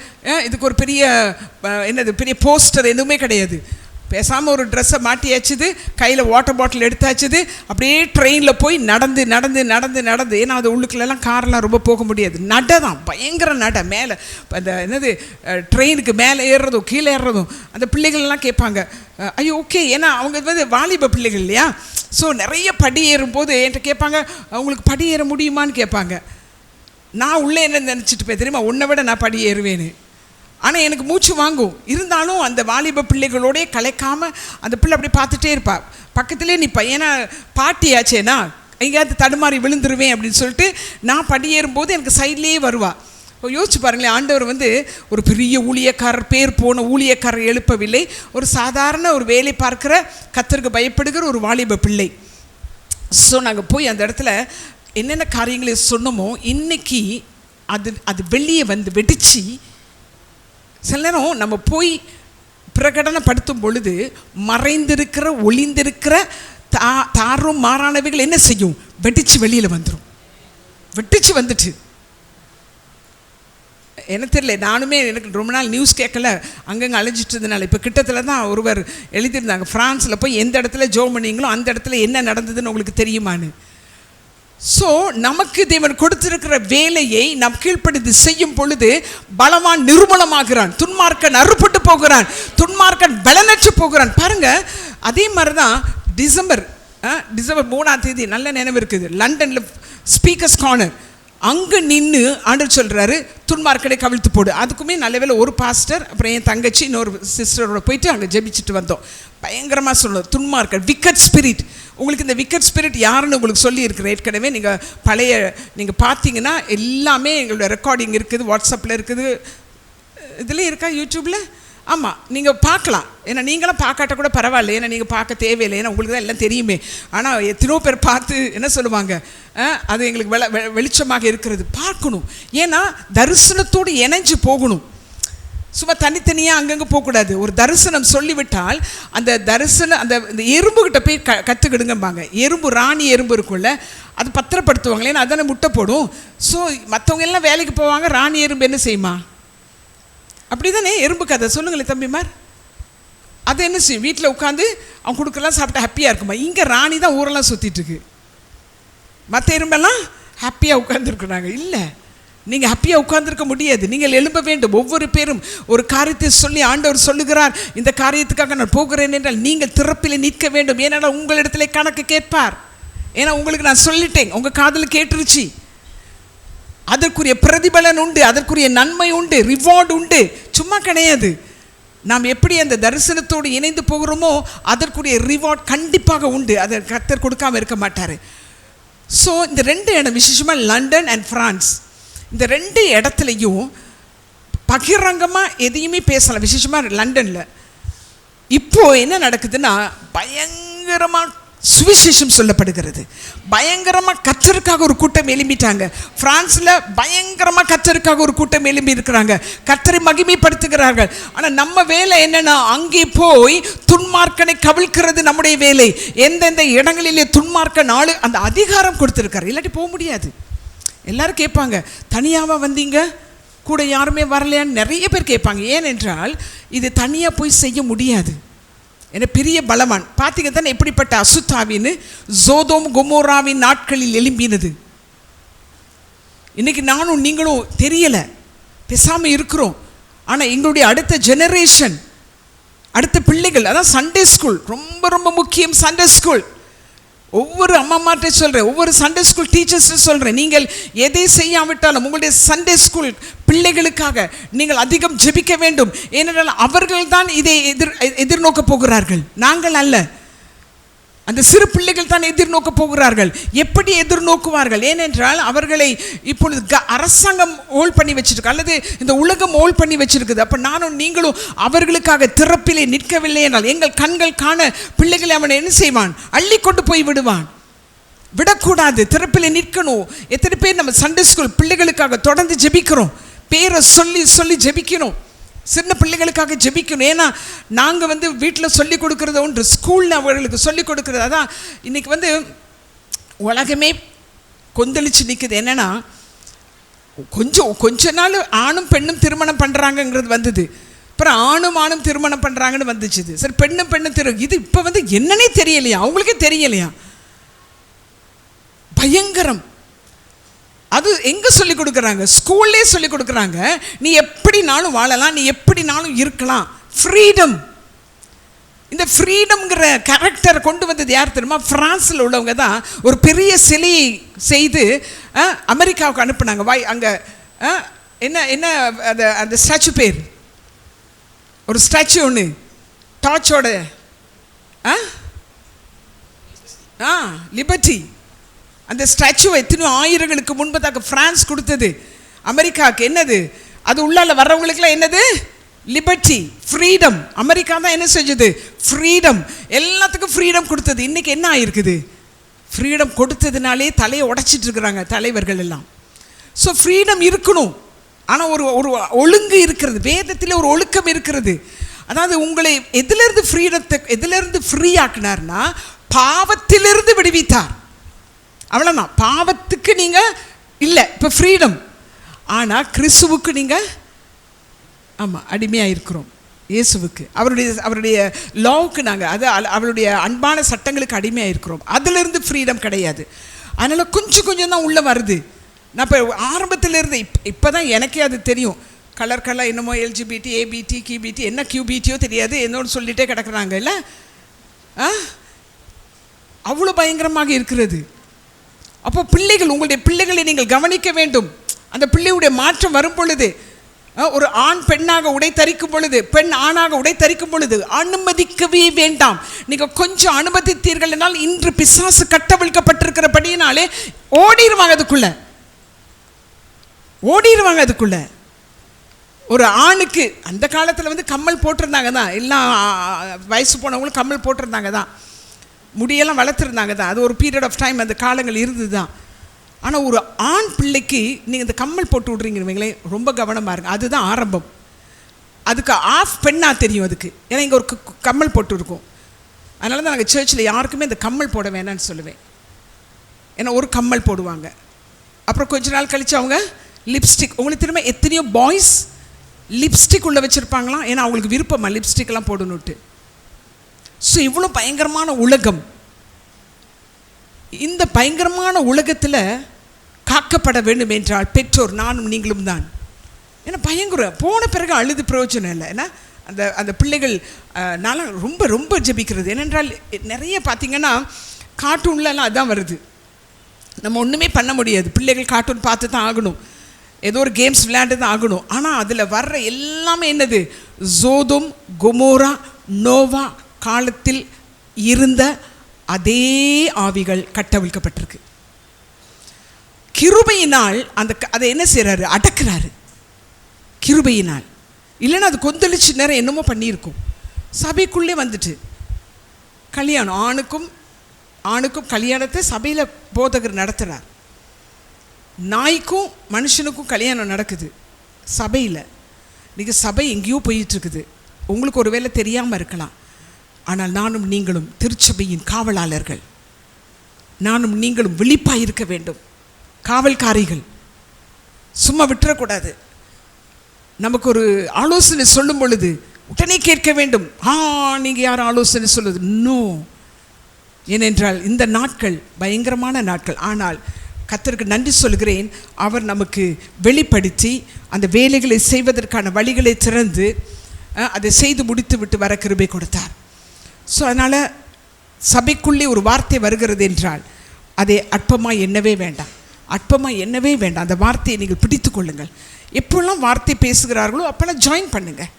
Speaker 1: இதுக்கு ஒரு பெரிய பெரிய போஸ்டர் எதுவுமே கிடையாது. பேசாமல் ஒரு ட்ரெஸ்ஸை மாட்டியாச்சுது, கையில் வாட்டர் பாட்டில் எடுத்தாச்சுது, அப்படியே ட்ரெயினில் போய் நடந்து, ஏன்னா அது உள்ளுக்குள்ளெல்லாம் காரெலாம் ரொம்ப போக முடியாது, நடை தான், பயங்கர நடை. மேலே அந்த ட்ரெயினுக்கு மேலே ஏறுறதும் கீழே ஏறுறதும் அந்த பிள்ளைகள்லாம் கேட்பாங்க, ஐயோ ஓகே, ஏன்னா அவங்க வாலிப பிள்ளைகள் இல்லையா. ஸோ நிறைய படி ஏறும்போது என்கிட்ட கேட்பாங்க, அவங்களுக்கு படி ஏற முடியுமான்னு கேட்பாங்க. நான் உள்ளே என்ன நினச்சிட்டு போய் தெரியுமா, உன்னை விட நான் படி ஏறுவேன்னு. ஆனால் எனக்கு மூச்சு வாங்கும். இருந்தாலும் அந்த வாலிப பிள்ளைகளோடய கலைக்காமல் அந்த பிள்ளை அப்படி பார்த்துட்டே இருப்பா, பக்கத்துலேயே நிற்பா. ஏன்னா பாட்டியாச்சேனா எங்கேயாவது தடுமாறி விழுந்துருவேன் அப்படின்னு சொல்லிட்டு நான் படி ஏறும்போது எனக்கு சைட்லேயே வருவா. யோசிச்சு பாருங்களேன், ஆண்டவர் ஒரு பெரிய ஊழியக்காரர், பேர் போன ஊழியக்காரர் எழுப்பவில்லை, ஒரு சாதாரண ஒரு வேலை பார்க்குற, கர்த்தருக்கு பயப்படுகிற ஒரு வாலிப பிள்ளை. ஸோ நாங்கள் போய் அந்த இடத்துல என்னென்ன காரியங்களை சொன்னோமோ இன்னைக்கு அது வெளியே வெடிச்சு, சில நேரம் நம்ம போய் பிரகடனப்படுத்தும் பொழுது மறைந்திருக்கிற, ஒளிந்திருக்கிற தாரும் மாறானவைகள் என்ன செய்யும், வெடிச்சு வெளியில் வந்துடும். வெடிச்சு வந்துட்டு என்ன தெரியல, நானுமே எனக்கு ரொம்ப நாள் நியூஸ் கேட்கல, அங்கங்கே அழைஞ்சிட்டு இருந்தனால. இப்போ கிட்டத்தில் தான் ஒருவர் எழுதியிருந்தாங்க, ஃப்ரான்ஸில் போய் எந்த இடத்துல ஜெபம் பண்ணீங்களோ அந்த இடத்துல என்ன நடந்ததுன்னு உங்களுக்கு தெரியுமான்னு. ஸோ நமக்கு தேவன் கொடுத்திருக்கிற வேலையை நாம் கீழ்ப்படிந்து செய்யும் பொழுது பலவான் நிர்மூலமாகிறான், துன்மார்க்கன் அறுபட்டு போகிறான், துன்மார்க்கன் பலனற்று போகிறான். பாருங்க, அதே மாதிரி தான் டிசம்பர் 3 நல்ல நினைவு இருக்குது, லண்டனில் ஸ்பீக்கர்ஸ் கார்னர், அங்கே நின்று ஆண்டவர் சொல்கிறாரு துன்மார்க்கனை கவிழ்த்து போடு. அதுக்குமே நல்ல வேலை ஒரு பாஸ்டர், அப்புறம் என் தங்கச்சி இன்னொரு சிஸ்டரோட போயிட்டு அங்கே ஜெபிச்சுட்டு வந்தோம். பயங்கரமாக சொல்லுவோம், துன்மார்க்கன், விக்கட் ஸ்பிரிட். உங்களுக்கு இந்த விக்கட் ஸ்பிரிட் யாருன்னு உங்களுக்கு சொல்லியிருக்கிறேன் ஏற்கனவே. நீங்கள் பார்த்தீங்கன்னா எல்லாமே எங்களோட ரெக்கார்டிங் இருக்குது, வாட்ஸ்அப்பில் இருக்குது, இதில் இருக்கா, யூடியூப்பில் ஆமாம், நீங்கள் பார்க்கலாம். ஏன்னா நீங்களாம் பார்க்காட்ட கூட பரவாயில்ல, ஏன்னா நீங்கள் பார்க்க தேவையில்லை, ஏன்னா உங்களுக்கு தான் எல்லாம் தெரியுமே. ஆனால் எத்தனோ பேர் பார்த்து என்ன சொல்லுவாங்க, அது எங்களுக்கு வெளிச்சமாக இருக்கிறது. பார்க்கணும், ஏன்னா தரிசனத்தோடு இணைஞ்சு போகணும். சும்மா தனித்தனியாக அங்கங்கே போகக்கூடாது. ஒரு தரிசனம் சொல்லிவிட்டால் அந்த தரிசனம் அந்த எறும்புக்கிட்ட போய் கற்றுக்கிடுங்கம்பாங்க. எறும்பு, ராணி எறும்பு இருக்குல்ல, அது பத்திரப்படுத்துவாங்களே, ஏன்னா அதானே முட்டை போடும். ஸோ மற்றவங்க எல்லாம் வேலைக்கு போவாங்க, ராணி எறும்பு என்ன செய்யுமா? அப்படி தானே எறும்பு கதை சொல்லுங்களேன் தம்பிமார். அது என்ன செய்யும்? வீட்டில் உட்காந்து அவன் கொடுக்கலாம் சாப்பிட்டா ஹாப்பியாக இருக்குமா? இங்கே ராணி தான் ஊரெல்லாம் சுற்றிட்டுருக்கு. மற்ற எறும்பெல்லாம் ஹாப்பியாக உட்காந்துருக்குறாங்க. இல்லை, நீங்கள் ஹாப்பியாக உட்கார்ந்துருக்க முடியாது. நீங்கள் எழும்ப வேண்டும். ஒவ்வொரு பேரும் ஒரு காரியத்தை சொல்லி ஆண்டவர் சொல்லுகிறார், இந்த காரியத்துக்காக நான் போகிறேன் என்றால் நீங்கள் திறப்பில் நிற்க வேண்டும். ஏன்னா உங்களிடத்துல கணக்கு கேட்பார். ஏன்னா உங்களுக்கு நான் சொல்லிட்டேன், உங்கள் காதில் கேட்டுருச்சு. அதற்குரிய பிரதிபலன் உண்டு, அதற்குரிய நன்மை உண்டு, ரிவார்டு உண்டு. சும்மா கிடையாது. நாம் எப்படி அந்த தரிசனத்தோடு இணைந்து போகிறோமோ அதற்குரிய ரிவார்ட் கண்டிப்பாக உண்டு. அதை கர்த்தர் கொடுக்காமல் இருக்க மாட்டார். ஸோ இந்த 2 இடம், விசேஷமாக லண்டன் அண்ட் ஃப்ரான்ஸ், இந்த 2 இடத்துலையும் பகிரங்கமாக எதையுமே பேசலாம். விசேஷமாக லண்டனில் இப்போது என்ன நடக்குதுன்னா, பயங்கரமாக சுவிசேஷம் சொல்லப்படுகிறது. பயங்கரமாக கர்த்தருக்காக ஒரு கூட்டம் எழும்பிட்டாங்க. பிரான்ஸில் பயங்கரமாக கர்த்தருக்காக ஒரு கூட்டம் எழும்பி இருக்கிறாங்க. கர்த்தரை மகிமைப்படுத்துகிறார்கள். ஆனால் நம்ம வேலை என்னன்னா, அங்கே போய் துன்மார்க்கனை கவிழ்க்கிறது நம்முடைய வேலை. எந்தெந்த இடங்களிலே துன்மார்க்க நாள் அந்த அதிகாரம் கொடுத்துருக்காரு, இல்லாட்டி போக முடியாது. எல்லாரும் கேட்பாங்க, தனியாவா வந்தீங்க, கூட யாருமே வரலையான்னு நிறைய பேர் கேட்பாங்க. ஏனென்றால் இது தனியாக போய் செய்ய முடியாது. என்ன பெரிய பலவான் பார்த்தீங்க தானே, எப்படிப்பட்ட அசுத்தாவின்னு சோதோம் கொமோராவின் நாட்களில் எழும்பினது. இன்னைக்கு நானும் நீங்களும் தெரியலை, பேசாமல் இருக்கிறோம். ஆனால் எங்களுடைய அடுத்த ஜெனரேஷன், அடுத்த பிள்ளைகள், அதான் சண்டே ஸ்கூல் ரொம்ப ரொம்ப முக்கியம். சண்டே ஸ்கூல் ஒவ்வொரு அம்மாமார்ட்ட சொல்கிறேன், ஒவ்வொரு சண்டே ஸ்கூல் டீச்சர்ஸ்ட்டு சொல்கிறேன், நீங்கள் எதை செய்யாவிட்டாலும் உங்களுடைய சண்டே ஸ்கூல் பிள்ளைகளுக்காக நீங்கள் அதிகம் ஜெபிக்க வேண்டும். ஏனென்றால் அவர்கள் தான் இதை எதிர்நோக்க போகிறார்கள், நாங்கள் அல்ல. அந்த சிறு பிள்ளைகள் தான் எதிர்நோக்க போகிறார்கள். எப்படி எதிர்நோக்குவார்கள்? ஏனென்றால் அவர்களை இப்பொழுது அரசாங்கம் ஹோல்ட் பண்ணி வச்சிருக்கு, அல்லது இந்த உலகம் ஹோல்ட் பண்ணி வச்சிருக்குது. அப்போ நானும் நீங்களும் அவர்களுக்காக திறப்பிலே நிற்கவில்லை என்றால் எங்கள் கண்கள் காண பிள்ளைகளை அவனை என்ன செய்வான்? அள்ளி கொண்டு போய் விடுவான். விடக்கூடாது, திறப்பிலே நிற்கணும். எத்தனை பேர் நம்ம சண்டே ஸ்கூல் பிள்ளைகளுக்காக தொடர்ந்து ஜெபிக்கிறோம்? பேரை சொல்லி சொல்லி ஜெபிக்கணும், சின்ன பிள்ளைகளுக்காக ஜெபிக்கணும். ஏன்னா நாங்கள் வீட்டில் சொல்லிக் கொடுக்குறது ஒன்று, ஸ்கூலில் அவர்களுக்கு சொல்லிக் கொடுக்குறது. அதான் இன்றைக்கி உலகமே கொந்தளிச்சு நிற்குது. என்னென்னா, கொஞ்ச நாள் ஆணும் பெண்ணும் திருமணம் பண்ணுறாங்கங்கிறது வந்தது. அப்புறம் ஆணும் திருமணம் பண்ணுறாங்கன்னு வந்துச்சு. சரி, பெண்ணும் இது இப்போ என்னன்னே தெரியலையா, அவங்களுக்கே தெரியலையா? பயங்கரம். அது எங்கே சொல்லிக் கொடுக்குறாங்க? ஸ்கூல்லே சொல்லிக் கொடுக்குறாங்க. நீ எப்படினாலும் வாழலாம், நீ எப்படினாலும் இருக்கலாம், ஃப்ரீடம். இந்த ஃப்ரீடம்ங்கிற கேரக்டரை கொண்டு வந்தது யார் தெரியுமா? பிரான்ஸில் உள்ளவங்க தான் ஒரு பெரிய சிலையை செய்து அமெரிக்காவுக்கு அனுப்புனாங்க. அங்கே என்ன என்ன அந்த ஸ்டாச்சு பேர், ஒரு ஸ்டாச்சு ஒன்று டார்ச்சோட லிபர்ட்டி. அந்த ஸ்டாச்சுவை எத்தனை ஆயிரங்களுக்கு முன்பதாக பிரான்ஸ் கொடுத்தது அமெரிக்காவுக்கு. என்னது அது? உள்ளால வர்றவங்களுக்குலாம் என்னது? Liberty, freedom. அமெரிக்கா தான் என்ன செஞ்சது? ஃப்ரீடம். எல்லாத்துக்கும் ஃப்ரீடம் கொடுத்தது. இன்றைக்கி என்ன ஆகிருக்குது? ஃப்ரீடம் கொடுத்ததுனாலே தலையை உடைச்சிட்டு இருக்கிறாங்க தலைவர்கள் எல்லாம். ஸோ ஃப்ரீடம் இருக்கணும், ஆனால் ஒரு ஒழுங்கு இருக்கிறது. வேதத்தில் ஒரு ஒழுக்கம் இருக்கிறது. அதாவது உங்களை எதிலிருந்து ஃப்ரீ ஆக்கினார்னா பாவத்திலிருந்து விடுவித்தார். அவ்வளோதான். பாவத்துக்கு நீங்கள் இல்லை, இப்போ ஃப்ரீடம். ஆனால் கிறிஸ்துவுக்கு நீங்கள் அடிமையாக இருக்கிறோம். இயேசுவுக்கு, அவருடைய லாவுக்கு நாங்கள் அவருடைய அன்பான சட்டங்களுக்கு அடிமையாக இருக்கிறோம். அதிலிருந்து ஃப்ரீடம் கிடையாது. அதனால் கொஞ்சம் தான் உள்ளே வருது. நான் இப்போ ஆரம்பத்திலேருந்து இப்போ தான் எனக்கே அது தெரியும். கலர் என்னமோ எல்ஜிபிடி, ஏபிடி, கிபிடி, என்ன கியூபிடியோ தெரியாது, என்னோன்னு சொல்லிகிட்டே கிடக்குறாங்க. இல்லை, அவ்வளோ பயங்கரமாக இருக்கிறது. அப்போ உங்களுடைய பிள்ளைகளை நீங்கள் கவனிக்க வேண்டும். அந்த பிள்ளையுடைய மாற்றம் வரும் பொழுது, ஒரு ஆண் பெண்ணாக உடை தரிக்கும் பொழுது, பெண் ஆணாக உடை தரிக்கும் பொழுது அனுமதிக்கவே வேண்டாம். நீங்கள் கொஞ்சம் அனுமதித்தீர்கள் என்றால் இன்று பிசாசு கட்டவிழ்க்கப்பட்டிருக்கிறபடியினாலே ஓடிடுவாங்க அதுக்குள்ள. ஒரு ஆணுக்கு அந்த காலத்தில் வந்து கம்மல் போட்டிருந்தாங்க தான், எல்லாம் வயசு போனவங்களும் கம்மல் போட்டிருந்தாங்க தான், முடியெல்லாம் வளர்த்துருந்தாங்க தான். அது ஒரு பீரியட் ஆஃப் டைம் அந்த காலங்கள் இருந்தது தான். ஆனால் ஒரு ஆண் பிள்ளைக்கு நீங்கள் இந்த கம்மல் போட்டு விட்றீங்கன்னு ரொம்ப கவனமாக இருங்க. அதுதான் ஆரம்பம். அதுக்கு ஆஃப் பெண்ணாக தெரியும் அதுக்கு. ஏன்னா இங்கே ஒரு கம்மல் போட்டு இருக்கும். அதனால தான் நாங்கள் சர்ச்சில் யாருக்குமே இந்த கம்மல் போட வேணான்னு சொல்லுவேன். ஏன்னா ஒரு கம்மல் போடுவாங்க, அப்புறம் கொஞ்ச நாள் கழித்து அவங்க லிப்ஸ்டிக். உங்களுக்கு திரும்ப எத்தனையோ பாய்ஸ் லிப்ஸ்டிக் உள்ளே வச்சுருப்பாங்களாம், ஏன்னா அவங்களுக்கு விருப்பமா லிப்ஸ்டிக்லாம் போடணுன்ட்டு. ஸோ இவ்வளோ பயங்கரமான உலகம். இந்த பயங்கரமான உலகத்தில் காக்கப்பட வேண்டும் என்றால் பெற்றோர் நானும் நீங்களும் தான். ஏன்னா பயங்கரம் போன பிறகு அழுது பிரயோஜனம் இல்லை. ஏன்னா அந்த அந்த பிள்ளைகள் நான் ரொம்ப ரொம்ப ஜெபிக்கிறது. ஏனென்றால் நிறைய பார்த்திங்கன்னா கார்ட்டூன்லலாம் அதான் வருது. நம்ம ஒன்றுமே பண்ண முடியாது, பிள்ளைகள் கார்ட்டூன் பார்த்து தான் ஆகணும், ஏதோ ஒரு கேம்ஸ் விளையாண்டு தான் ஆகணும். ஆனால் அதில் வர்ற எல்லாமே என்னது? சோதோம் கொமோரா நோவா காலத்தில் இருந்த அதே ஆவிகள் கட்டவிழ்க்கப்பட்டிருக்கு. கிருபையினால் அதை என்ன செய்கிறாரு? அடக்கிறாரு கிருபையினால். இல்லைன்னா அது கொந்தளிச்சு நேரம் என்னமோ பண்ணியிருக்கும். சபைக்குள்ளே வந்துட்டு கல்யாணம், ஆணுக்கும் கல்யாணத்தை சபையில் போதகர் நடத்துகிறார். நாய்க்கும் மனுஷனுக்கும் கல்யாணம் நடக்குது சபையில். இன்றைக்கி சபை எங்கேயோ போயிட்டுருக்குது. உங்களுக்கு ஒரு வேளை தெரியாமல் இருக்கலாம். ஆனால் நானும் நீங்களும் திருச்சபையின் காவலாளர்கள். நானும் நீங்களும் விழிப்பாக இருக்க வேண்டும். காவல்காரிகள். சும்மா விட்டுறக்கூடாது. நமக்கு ஒரு ஆலோசனை சொல்லும் பொழுது உடனே கேட்க வேண்டும். நீங்கள் யார் ஆலோசனை சொல்லுது? நோ. ஏனென்றால் இந்த நாட்கள் பயங்கரமான நாட்கள். ஆனால் கர்த்தருக்கு நன்றி சொல்கிறேன், அவர் நமக்கு வெளிப்படுத்தி அந்த வேலைகளை செய்வதற்கான வழிகளை திறந்து அதை செய்து முடித்து விட்டு வர கிருபை கொடுத்தார். ஸோ அதனால் சபைக்குள்ளே ஒரு வார்த்தை வருகிறது என்றால் அதை அற்பமாக எண்ணவே வேண்டாம், அற்பமாக எண்ணவே வேண்டாம். அந்த வார்த்தையை நீங்கள் பிடித்து கொள்ளுங்கள். எப்போல்லாம் வார்த்தை பேசுகிறார்களோ அப்போல்லாம் ஜாயின் பண்ணுங்கள்.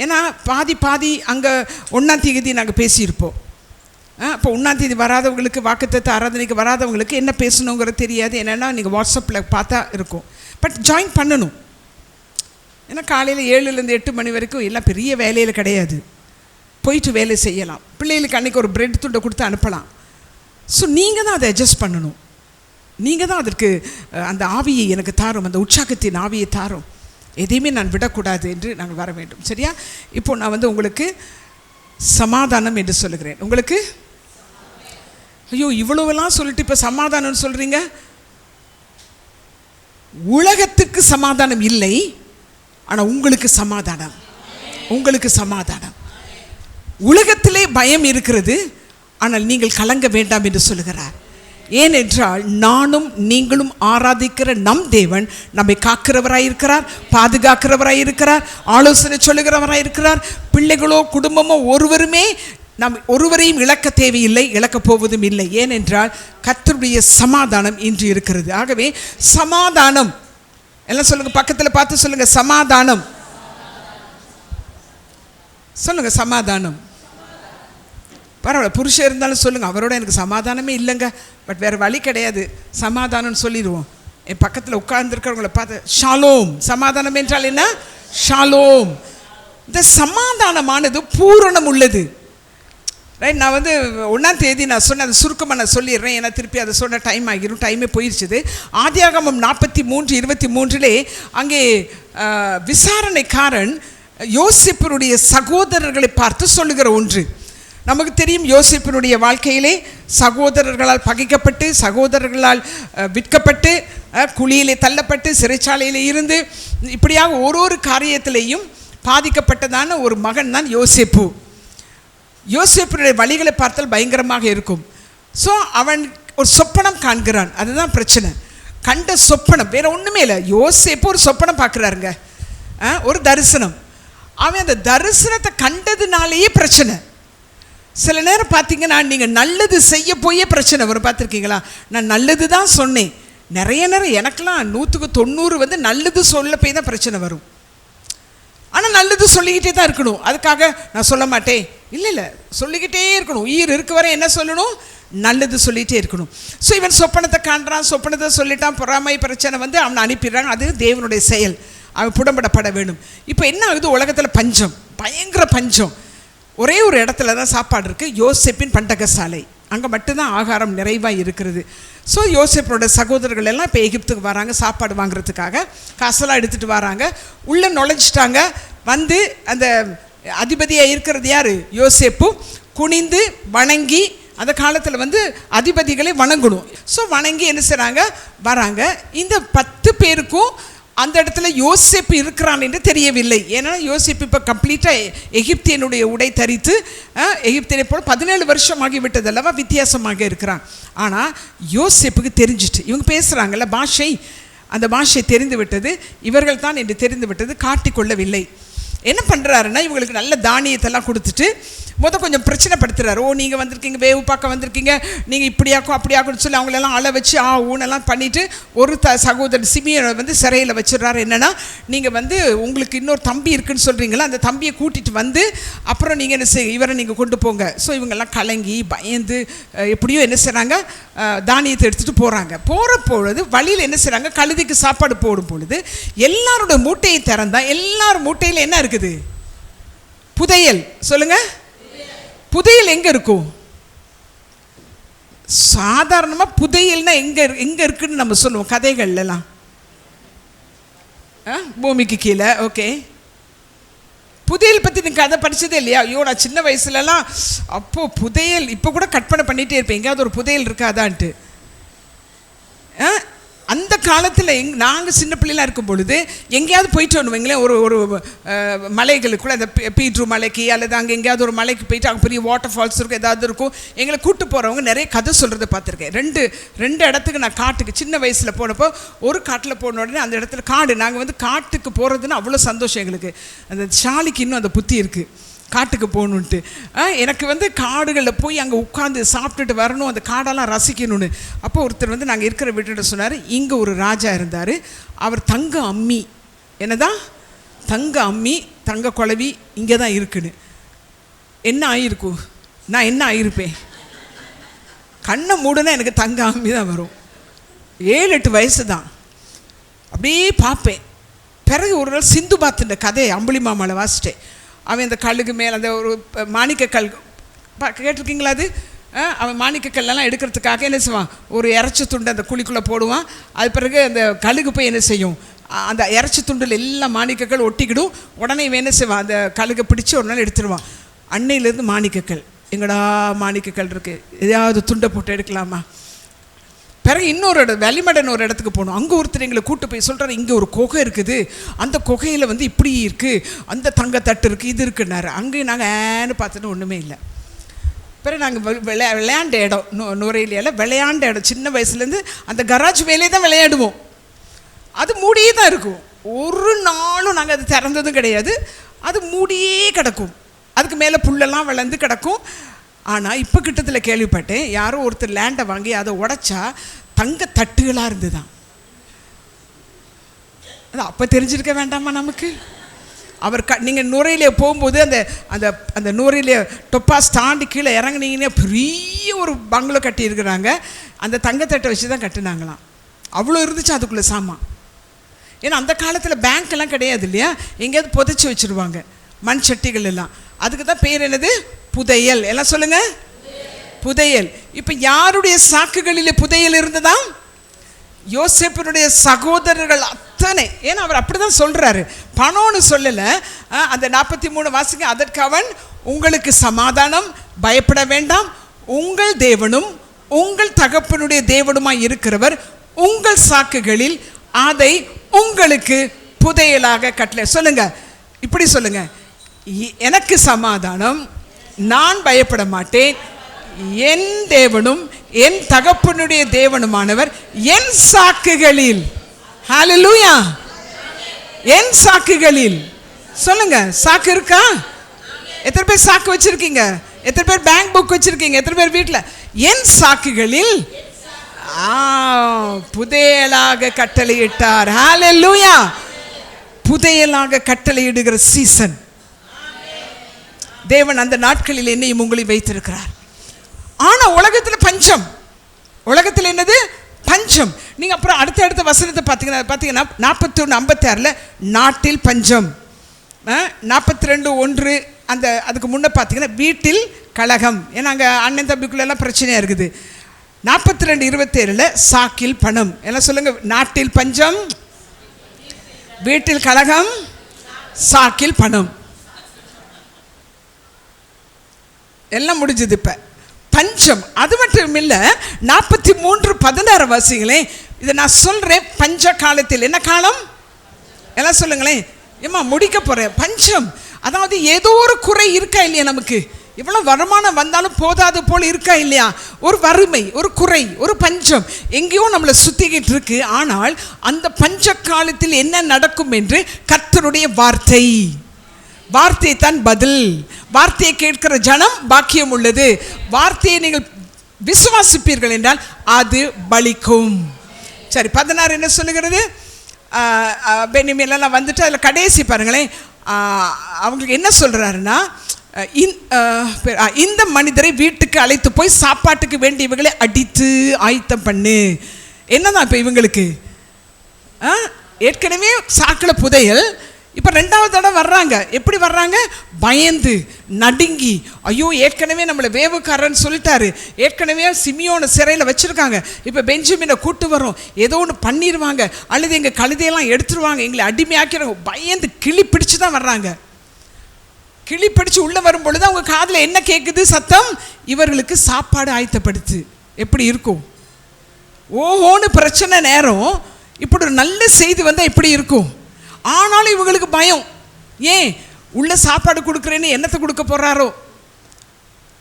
Speaker 1: ஏன்னா பாதி அங்கே 1ஆம் தேதி நாங்கள் பேசியிருப்போம். அப்போ 1ஆம் தேதி வராதவங்களுக்கு, வாக்குத்தத்த ஆராதனைக்கு வராதவங்களுக்கு என்ன பேசணுங்கிறது தெரியாது. என்னென்னா நீங்கள் வாட்ஸ்அப்பில் பார்த்தா இருக்கும். பட் ஜாயின் பண்ணணும். ஏன்னா காலையில் 7லேருந்து 8 மணி வரைக்கும் எல்லாம் பெரிய வேலையில் கிடையாது, போயிட்டு வேலை செய்யலாம். பிள்ளைகளுக்கு அன்றைக்கி ஒரு பிரெட் துண்டை கொடுத்து அனுப்பலாம். ஸோ நீங்கள் தான் அதை அட்ஜஸ்ட் பண்ணணும். நீங்கள் தான் அதற்கு அந்த ஆவியை எனக்கு தாரும், அந்த உற்சாகத்தின் ஆவியை தாரும். எதையுமே நான் விடக்கூடாது என்று நாங்கள் வர வேண்டும். சரியா? இப்போ நான் உங்களுக்கு சமாதானம் என்று சொல்லுகிறேன். உங்களுக்கு ஐயோ இவ்வளவெல்லாம் சொல்லிட்டு இப்போ சமாதானம்னு சொல்கிறீங்க. உலகத்துக்கு சமாதானம் இல்லை, ஆனால் உங்களுக்கு சமாதானம். உங்களுக்கு சமாதானம். உலகத்திலே பயம் இருக்கிறது, ஆனால் நீங்கள் கலங்க வேண்டாம் என்று சொல்லுகிறார். ஏனென்றால் நானும் நீங்களும் ஆராதிக்கிற நம் தேவன் நம்மை காக்கிறவராயிருக்கிறார், பாதுகாக்கிறவராயிருக்கிறார், ஆலோசனை சொல்லுகிறவராயிருக்கிறார். பிள்ளைகளோ குடும்பமோ ஒருவரையும் இழக்க தேவையில்லை, இழக்கப் போவதும் இல்லை. ஏனென்றால் கர்த்தருடைய சமாதானம் இன்று இருக்கிறது. ஆகவே சமாதானம் எல்லாம் சொல்லுங்க, பக்கத்தில் பார்த்து சொல்லுங்க, சமாதானம் சொல்லுங்க, சமாதானம். பரவாயில்ல, புருஷன் இருந்தாலும் சொல்லுங்கள், அவரோட எனக்கு சமாதானமே இல்லைங்க, பட் வேறு வழி கிடையாது, சமாதானம்னு சொல்லிடுவோம். என் பக்கத்தில் உட்கார்ந்துருக்கிறவங்கள பார்த்து ஷாலோம். சமாதானம் என்றால் என்ன? ஷாலோம். இந்த சமாதானமானது பூரணம் உள்ளது. ரைட்? நான் 1ஆம் தேதி நான் சொன்ன அந்த சுருக்கமாக நான் சொல்லிடுறேன், ஏன்னா திருப்பி அதை சொன்ன டைம் ஆகிரும், டைமே போயிடுச்சுது. ஆதியாகமம் 43:23 அங்கே விசாரணைக்காரன் யோசேப்பினுடைய சகோதரர்களை பார்த்து சொல்லுகிற ஒன்று. நமக்கு தெரியும், யோசேப்பினுடைய வாழ்க்கையிலே சகோதரர்களால் பகைக்கப்பட்டு, சகோதரர்களால் விற்கப்பட்டு, குழியிலே தள்ளப்பட்டு, சிறைச்சாலையில் இருந்து, இப்படியாக ஒரு காரியத்திலேயும் பாதிக்கப்பட்டதான ஒரு மகன் தான் யோசேப்பு. யோசேப்பினுடைய வழிகளை பார்த்தால் பயங்கரமாக இருக்கும். ஸோ அவன் ஒரு சொப்பனம் காண்கிறான். அதுதான் பிரச்சனை. கண்ட சொப்பனம் வேற ஒன்றுமே இல்லை. யோசேப்பு ஒரு சொப்பனம் பார்க்குறாருங்க, ஒரு தரிசனம். அவன் அந்த தரிசனத்தை கண்டதுனாலேயே பிரச்சனை. சில நேரம் பார்த்தீங்கன்னா நீங்கள் நல்லது செய்ய போயே பிரச்சனை வரும். பார்த்துருக்கீங்களா? நான் நல்லது தான் சொன்னேன், நிறைய நேரம் எனக்கெல்லாம் 100க்கு 90 நல்லது சொல்ல போய் தான் பிரச்சனை வரும். ஆனால் நல்லது சொல்லிக்கிட்டே தான் இருக்கணும். அதுக்காக நான் சொல்ல மாட்டேன், இல்லை, சொல்லிக்கிட்டே இருக்கணும். உயிர் இருக்க வரை என்ன சொல்லணும்? நல்லது சொல்லிகிட்டே இருக்கணும். ஸோ இவன் சொப்பனத்தை காண்றான், சொப்பனத்தை சொல்லிட்டான், பொறாமை பிரச்சனை அவனை அனுப்பிடுறாங்க. அது தேவனுடைய செயல். அவன் புடம்படப்பட வேணும். இப்போ என்ன ஆகுது, உலகத்தில் பஞ்சம், பயங்கர பஞ்சம். ஒரே ஒரு இடத்துல தான் சாப்பாடு இருக்குது, யோசேப்பின் பண்டகசாலை. அங்கே மட்டும்தான் ஆகாரம் நிறைவாக இருக்கிறது. ஸோ யோசேப்போட சகோதரர்கள் எல்லாம் இப்போ எகிப்துக்கு வராங்க சாப்பாடு வாங்குறதுக்காக. காசெல்லாம் எடுத்துகிட்டு வராங்க. உள்ளே நுழைஞ்சிட்டாங்க. வந்து அந்த அதிபதியாக இருக்கிறது யார், யோசேப்பு. குனிந்து வணங்கி, அந்த காலத்தில் வந்து அதிபதிகளை வணங்கணும். ஸோ வணங்கி என்ன செய்கிறாங்க, வராங்க. இந்த 10 பேருக்கும் அந்த இடத்துல யோசேப்பு இருக்கிறான் என்று தெரியவில்லை. ஏன்னா யோசேப்பு இப்போ கம்ப்ளீட்டாக எகிப்தியனுடைய உடை தரித்து எகிப்தியனை போல 17 வருஷம் ஆகிவிட்டது அல்லவா, வித்தியாசமாக இருக்கிறான். ஆனால் யோசேப்புக்கு தெரிஞ்சிட்டு, இவங்க பேசுகிறாங்கல்ல பாஷை, அந்த பாஷை தெரிந்து விட்டது. இவர்கள் தான் என்று தெரிந்து விட்டது. காட்டிக்கொள்ளவில்லை. என்ன பண்ணுறாருன்னா, இவங்களுக்கு நல்ல தானியத்தெல்லாம் கொடுத்துட்டு கொஞ்சம் பிரச்சனைப்படுத்துறாரு. ஓ, நீங்கள் வந்திருக்கீங்க, வேவு பார்க்க வந்திருக்கீங்க, நீங்கள் இப்படியாக்கும் அப்படியாக்குன்னு சொல்லி அவங்களெல்லாம் அழ வச்சு ஊனெல்லாம் பண்ணிவிட்டு ஒரு சகோதரர் சிமியனை வந்து சிறையில் வச்சிடுறாரு. என்னென்னா, நீங்கள் வந்து உங்களுக்கு இன்னொரு தம்பி இருக்குன்னு சொல்கிறீங்களா, அந்த தம்பியை கூட்டிகிட்டு வந்து அப்புறம் நீங்கள் என்ன செய்ய, இவரை நீங்கள் கொண்டு போங்க. ஸோ இவங்கெல்லாம் கலங்கி பயந்து எப்படியோ என்ன செய்கிறாங்க, தானியத்தை எடுத்துகிட்டு போகிறாங்க. போகிற பொழுது வழியில் என்ன செய்கிறாங்க, கழுதைக்கு சாப்பாடு போடும் பொழுது எல்லாரோட மூட்டையை திறந்தால் எல்லார் மூட்டையில் என்ன இருக்குது, புதையல். சொல்லுங்கள், புதையல் எங்கே இருக்கும்? சாதாரணமாக புதையல்னா எங்கே இருக்குன்னு நம்ம சொல்லுவோம் கதைகள்லாம், பூமிக்கு கீழே. ஓகே, புதையல் பற்றி நீங்கள் கதை படித்ததே இல்லையா? ஐயோ, நான் சின்ன வயசுலலாம் அப்போது புதையல் இப்போ கூட கற்பனை பண்ணிகிட்டே இருப்பேன், எங்கேயாவது ஒரு புதையல் இருக்காதான்ட்டு. அந்த காலத்தில் நாங்கள் சின்ன பிள்ளைலாம் இருக்கும் பொழுது எங்கேயாவது போயிட்டு வருவீங்களே, ஒரு மலைகளுக்குள்ள, அந்த பீட்ரு மலைக்கு அல்லது அங்கே எங்கேயாவது ஒரு மலைக்கு போயிட்டு அங்கே பெரிய வாட்டர் ஃபால்ஸ் இருக்கும், ஏதாவது இருக்கும். எங்களை கூப்பிட்டு போகிறவங்க நிறைய கதை சொல்கிறத பார்த்துருக்கேன். ரெண்டு இடத்துக்கு நான் காட்டுக்கு சின்ன வயசில் போனப்போ, ஒரு காட்டில் போன உடனே அந்த இடத்துல காடு, நாங்கள் வந்து காட்டுக்கு போகிறதுன்னு அவ்வளோ சந்தோஷம் எங்களுக்கு. அந்த ஷாலிக்கு இன்னும் அந்த புத்தி இருக்குது, காட்டுக்கு போகணுன்ட்டு. எனக்கு வந்து காடுகளில் போய் அங்கே உட்காந்து சாப்பிட்டுட்டு வரணும், அந்த காடெல்லாம் ரசிக்கணும்னு. அப்போ ஒருத்தர் வந்து நாங்கள் இருக்கிற வீட்டுகிட்ட சொன்னார், இங்கே ஒரு ராஜா இருந்தார், அவர் தங்க அம்மி, என்னதான் தங்க அம்மி, தங்க குழவி இங்கே தான் இருக்குன்னு. என்ன ஆகிருக்கும், நான் என்ன ஆகிருப்பேன்? கண்ணை மூடுனா எனக்கு தங்க அம்மி தான் வரும். 7-8 வயசு தான், அப்படியே பார்ப்பேன். பிறகு ஒரு நாள் சிந்து பாத்துன்ற கதையை அம்புலி மாமாவில் வாசிட்டேன். அவன் அந்த கல்லுக்கு மேலே அந்த ஒரு மாணிக்க கல் கேட்டிருக்கீங்களா? அது அவன் மாணிக்க கல்லெல்லாம் எடுக்கிறதுக்காக என்ன செய்வான், ஒரு இறைச்சி துண்டு அந்த குழிக்குள்ளே போடுவான். அது பிறகு அந்த கல்லுக்கு போய் என்ன செய்யும், அந்த இறைச்சி துண்டில் எல்லாம் மாணிக்கக்கல் ஒட்டிக்கிடும். உடனே இவன் என்ன செய்வான், அந்த கல்லுக்கு பிடிச்சி ஒரு நாள் எடுத்துருவான். அன்னையிலேருந்து மாணிக்கக்கல், எங்கடா மாணிக்கக்கல் இருக்குது, எதையாவது துண்டை போட்டு எடுக்கலாமா. பிறகு இன்னொரு வெளிமடன் ஒரு இடத்துக்கு போகணும். அங்கே ஒருத்தர் எங்களை கூட்டு போய் சொல்கிறார், இங்கே ஒரு குகை இருக்குது, அந்த குகையில் வந்து இப்படி இருக்குது, அந்த தங்கத்தட்டு இருக்குது, இது இருக்குன்னாரு. அங்கேயும் நாங்கள் ஏன்னு பார்த்துட்டு ஒன்றுமே இல்லை. பிறகு நாங்கள் விளையாண்ட இடம் நுரையில விளையாண்ட இடம், சின்ன வயசுலேருந்து அந்த கராஜ் மேலே தான் விளையாடுவோம். அது மூடியே தான் இருக்கும், ஒரு நாளும் நாங்கள் அது திறந்ததும் கிடையாது. அது மூடியே கிடக்கும், அதுக்கு மேலே புல்லெல்லாம் வளர்ந்து கிடக்கும். ஆனால் இப்போ கிட்டத்தில் கேள்விப்பட்டேன், யாரோ ஒருத்தர் லேண்டை வாங்கி அதை உடைச்சா தங்க தட்டுகளாக இருந்துதான். அது அப்போ தெரிஞ்சிருக்க வேண்டாமா நமக்கு? அவர் நீங்கள் நுரையிலே போகும்போது அந்த அந்த அந்த நுரையிலே டொப்பாஸ் தாண்டி கீழே இறங்குனீங்கன்னா பெரிய ஒரு பங்களோ கட்டியிருக்கிறாங்க. அந்த தங்கத்தட்டை வச்சு தான் கட்டினாங்களாம். அவ்வளோ இருந்துச்சு அதுக்குள்ளே சாமான். ஏன்னா அந்த காலத்தில் பேங்க்கெல்லாம் கிடையாது இல்லையா, எங்கேயாவது புதைச்சி வச்சுருவாங்க மண் சட்டிகள் எல்லாம். அதுக்கு தான் பேர் என்னது, புதையல். எல்லாம் சொல்லுங்க, புதையல். இப்போ யாருடைய சாக்குகளிலே புதையல் இருந்ததா? யோசேப்பினுடைய சகோதரர்கள் அத்தனை. ஏன்னா அவர் அப்படி தான் சொல்கிறாரு, பணம்னு சொல்லலை. அந்த 43 வாசிங்க. அதற்கு அவன், உங்களுக்கு சமாதானம், பயப்பட வேண்டாம், உங்கள் தேவனும் உங்கள் தகப்பனுடைய தேவனுமாய் இருக்கிறவர் உங்கள் சாக்குகளில் அதை உங்களுக்கு புதையலாக கட்டளை. சொல்லுங்க, இப்படி சொல்லுங்க, எனக்கு சமாதானம், நான் பயப்பட மாட்டேன், என் தேவனும் என் தகப்பனுடைய தேவனுமானவர் என் சாக்குகளில். ஹல்லேலூயா, என் சாக்குகளில். சொல்லுங்க, சாக்கு இருக்கா? எத்தனை பேர் சாக்கு வச்சிருக்கீங்க? எத்தனை பேர் பேங்க் புக் வச்சிருக்கீங்க? எத்தனை பேர் வீட்டில்? என் சாக்குகளில் புதையலாக கட்டளையிட்டார். ஹல்லேலூயா, புதையலாக கட்டளையிடுகிற சீசன் தேவன் அந்த நாட்களில் என்னையும் உங்களை வைத்திருக்கிறார். ஆனால் உலகத்தில் பஞ்சம். உலகத்தில் என்னது? பஞ்சம். நீங்கள் அப்புறம் அடுத்த வசனத்தை பார்த்தீங்கன்னா 41:56 நாட்டில் பஞ்சம். 42:1 அதுக்கு முன்னே பார்த்தீங்கன்னா வீட்டில் கலகம். ஏன்னா அங்கே அண்ணன் தம்பிக்குள்ளெல்லாம் பிரச்சனையாக இருக்குது. 42:27 சாக்கில் பணம். எல்லாம் சொல்லுங்கள், நாட்டில் பஞ்சம், வீட்டில் கலகம், சாக்கில் பணம். எல்லாம் முடிஞ்சது. இப்போ பஞ்சம். அது மட்டும் இல்லை, 43:16 வாசிங்களே. இதை நான் சொல்கிறேன், பஞ்ச காலத்தில். என்ன காலம்? எல்லாம் சொல்லுங்களேன். ஏம்மா முடிக்க போகிறேன். பஞ்சம், அதாவது ஏதோ ஒரு குறை இருக்கா இல்லையா? நமக்கு இவ்வளோ வருமானம் வந்தாலும் போதாது போல் இருக்கா இல்லையா? ஒரு வறுமை, ஒரு குறை, ஒரு பஞ்சம் எங்கேயோ நம்மளை சுற்றிக்கிட்டு இருக்கு. ஆனால் அந்த பஞ்ச காலத்தில் என்ன நடக்கும் என்று கர்த்தருடைய வார்த்தை தான் பதில். வார்த்தையை கேட்கிற ஜனம் பாக்கியம் உள்ளது. வார்த்தையை நீங்கள் விசுவாசிப்பீர்கள் என்றால் அது பலிக்கும். சரி, 16 என்ன சொல்லுகிறது? பென்யமீனெல்லாம் வந்துட்டு அதில் கடைசி பாருங்களேன். அவங்களுக்கு என்ன சொல்கிறாருன்னா, இந்த மனிதரை வீட்டுக்கு அழைத்து போய் சாப்பாட்டுக்கு வேண்டியவர்களை அடித்து ஆயத்தம் பண்ணு. என்னதான் இப்போ இவங்களுக்கு ஏற்கனவே சாக்கில் புதையல், இப்போ 2வது தடவை வர்றாங்க. எப்படி வர்றாங்க? பயந்து நடுங்கி, ஐயோ ஏற்கனவே நம்மளை வேவுக்காரன்னு சொல்லிட்டாரு, ஏற்கனவே சிமியோனை சிறையில் வச்சுருக்காங்க, இப்போ பெஞ்சமினை கூட்டு வரோம், ஏதோ ஒன்று பண்ணிடுவாங்க, அல்லது எங்கள் கழுதையெல்லாம் எடுத்துருவாங்க, எங்களை அடிமையாக்கிறாங்க. பயந்து கிளி பிடிச்சு தான் வர்றாங்க. கிளி பிடிச்சு உள்ளே வரும் பொழுது அவங்க காதில் என்ன கேட்குது? சத்தம். இவர்களுக்கு சாப்பாடு ஆயத்தப்படுத்து. எப்படி இருக்கும்? ஓஹோன்னு பிரச்சனை நேரம் இப்படி ஒரு நல்ல செய்தி வந்தால் எப்படி இருக்கும்? ஆனாலும் இவங்களுக்கு பயம். ஏன்? உள்ள சாப்பாடு கொடுக்குறேன்னு என்னத்தை கொடுக்க போகிறாரோ.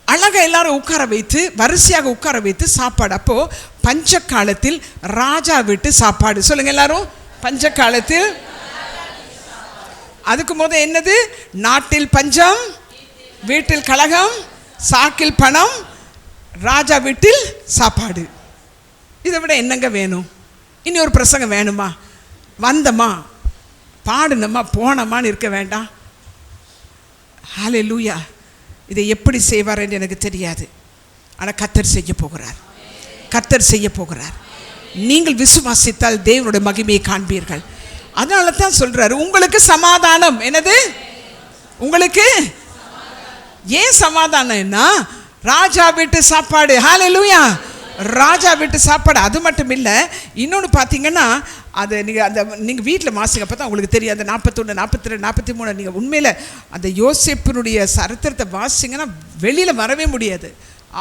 Speaker 1: அழகாக எல்லாரும் உட்கார வைத்து, வரிசையாக உட்கார வைத்து சாப்பாடு. அப்போது பஞ்ச காலத்தில் ராஜா வீட்டு சாப்பாடு. சொல்லுங்கள் எல்லாரும், பஞ்ச காலத்தில். அதுக்கு முதல் என்னது? நாட்டில் பஞ்சம், வீட்டில் கலகம், சாக்கில் பணம், ராஜா வீட்டில் சாப்பாடு. இதை விட என்னங்க வேணும்? இனி ஒரு பிரசங்கம் வேணுமா? வந்தமா பாடுனமா போனமான்னு இருக்க வேண்டாம். ஹல்லேலூயா. இதை எப்படி செய்வார் என்று எனக்கு தெரியாது. ஆனால் கர்த்தர் செய்ய போகிறார். கர்த்தர் செய்ய போகிறார். நீங்கள் விசுவாசித்தால் தேவனுடைய மகிமையை காண்பீர்கள். அதனால தான் சொல்றாரு, உங்களுக்கு சமாதானம். என்னது? உங்களுக்கு ஏன் சமாதானம்னா ராஜா வீட்டு சாப்பாடு. ஹல்லேலூயா. ராஜா வீட்டு சாப்பாடு. அது மட்டும் இல்லை, இன்னொன்று பார்த்தீங்கன்னா, அது நீங்கள் வீட்டில் மாசிங்க பார்த்தா உங்களுக்கு தெரியும். அந்த 41, 42, 43 நீங்கள் உண்மையில் அந்த யோசேப்பினுடைய சரித்திரத்தை வாசிங்கன்னா வெளியில் வரவே முடியாது.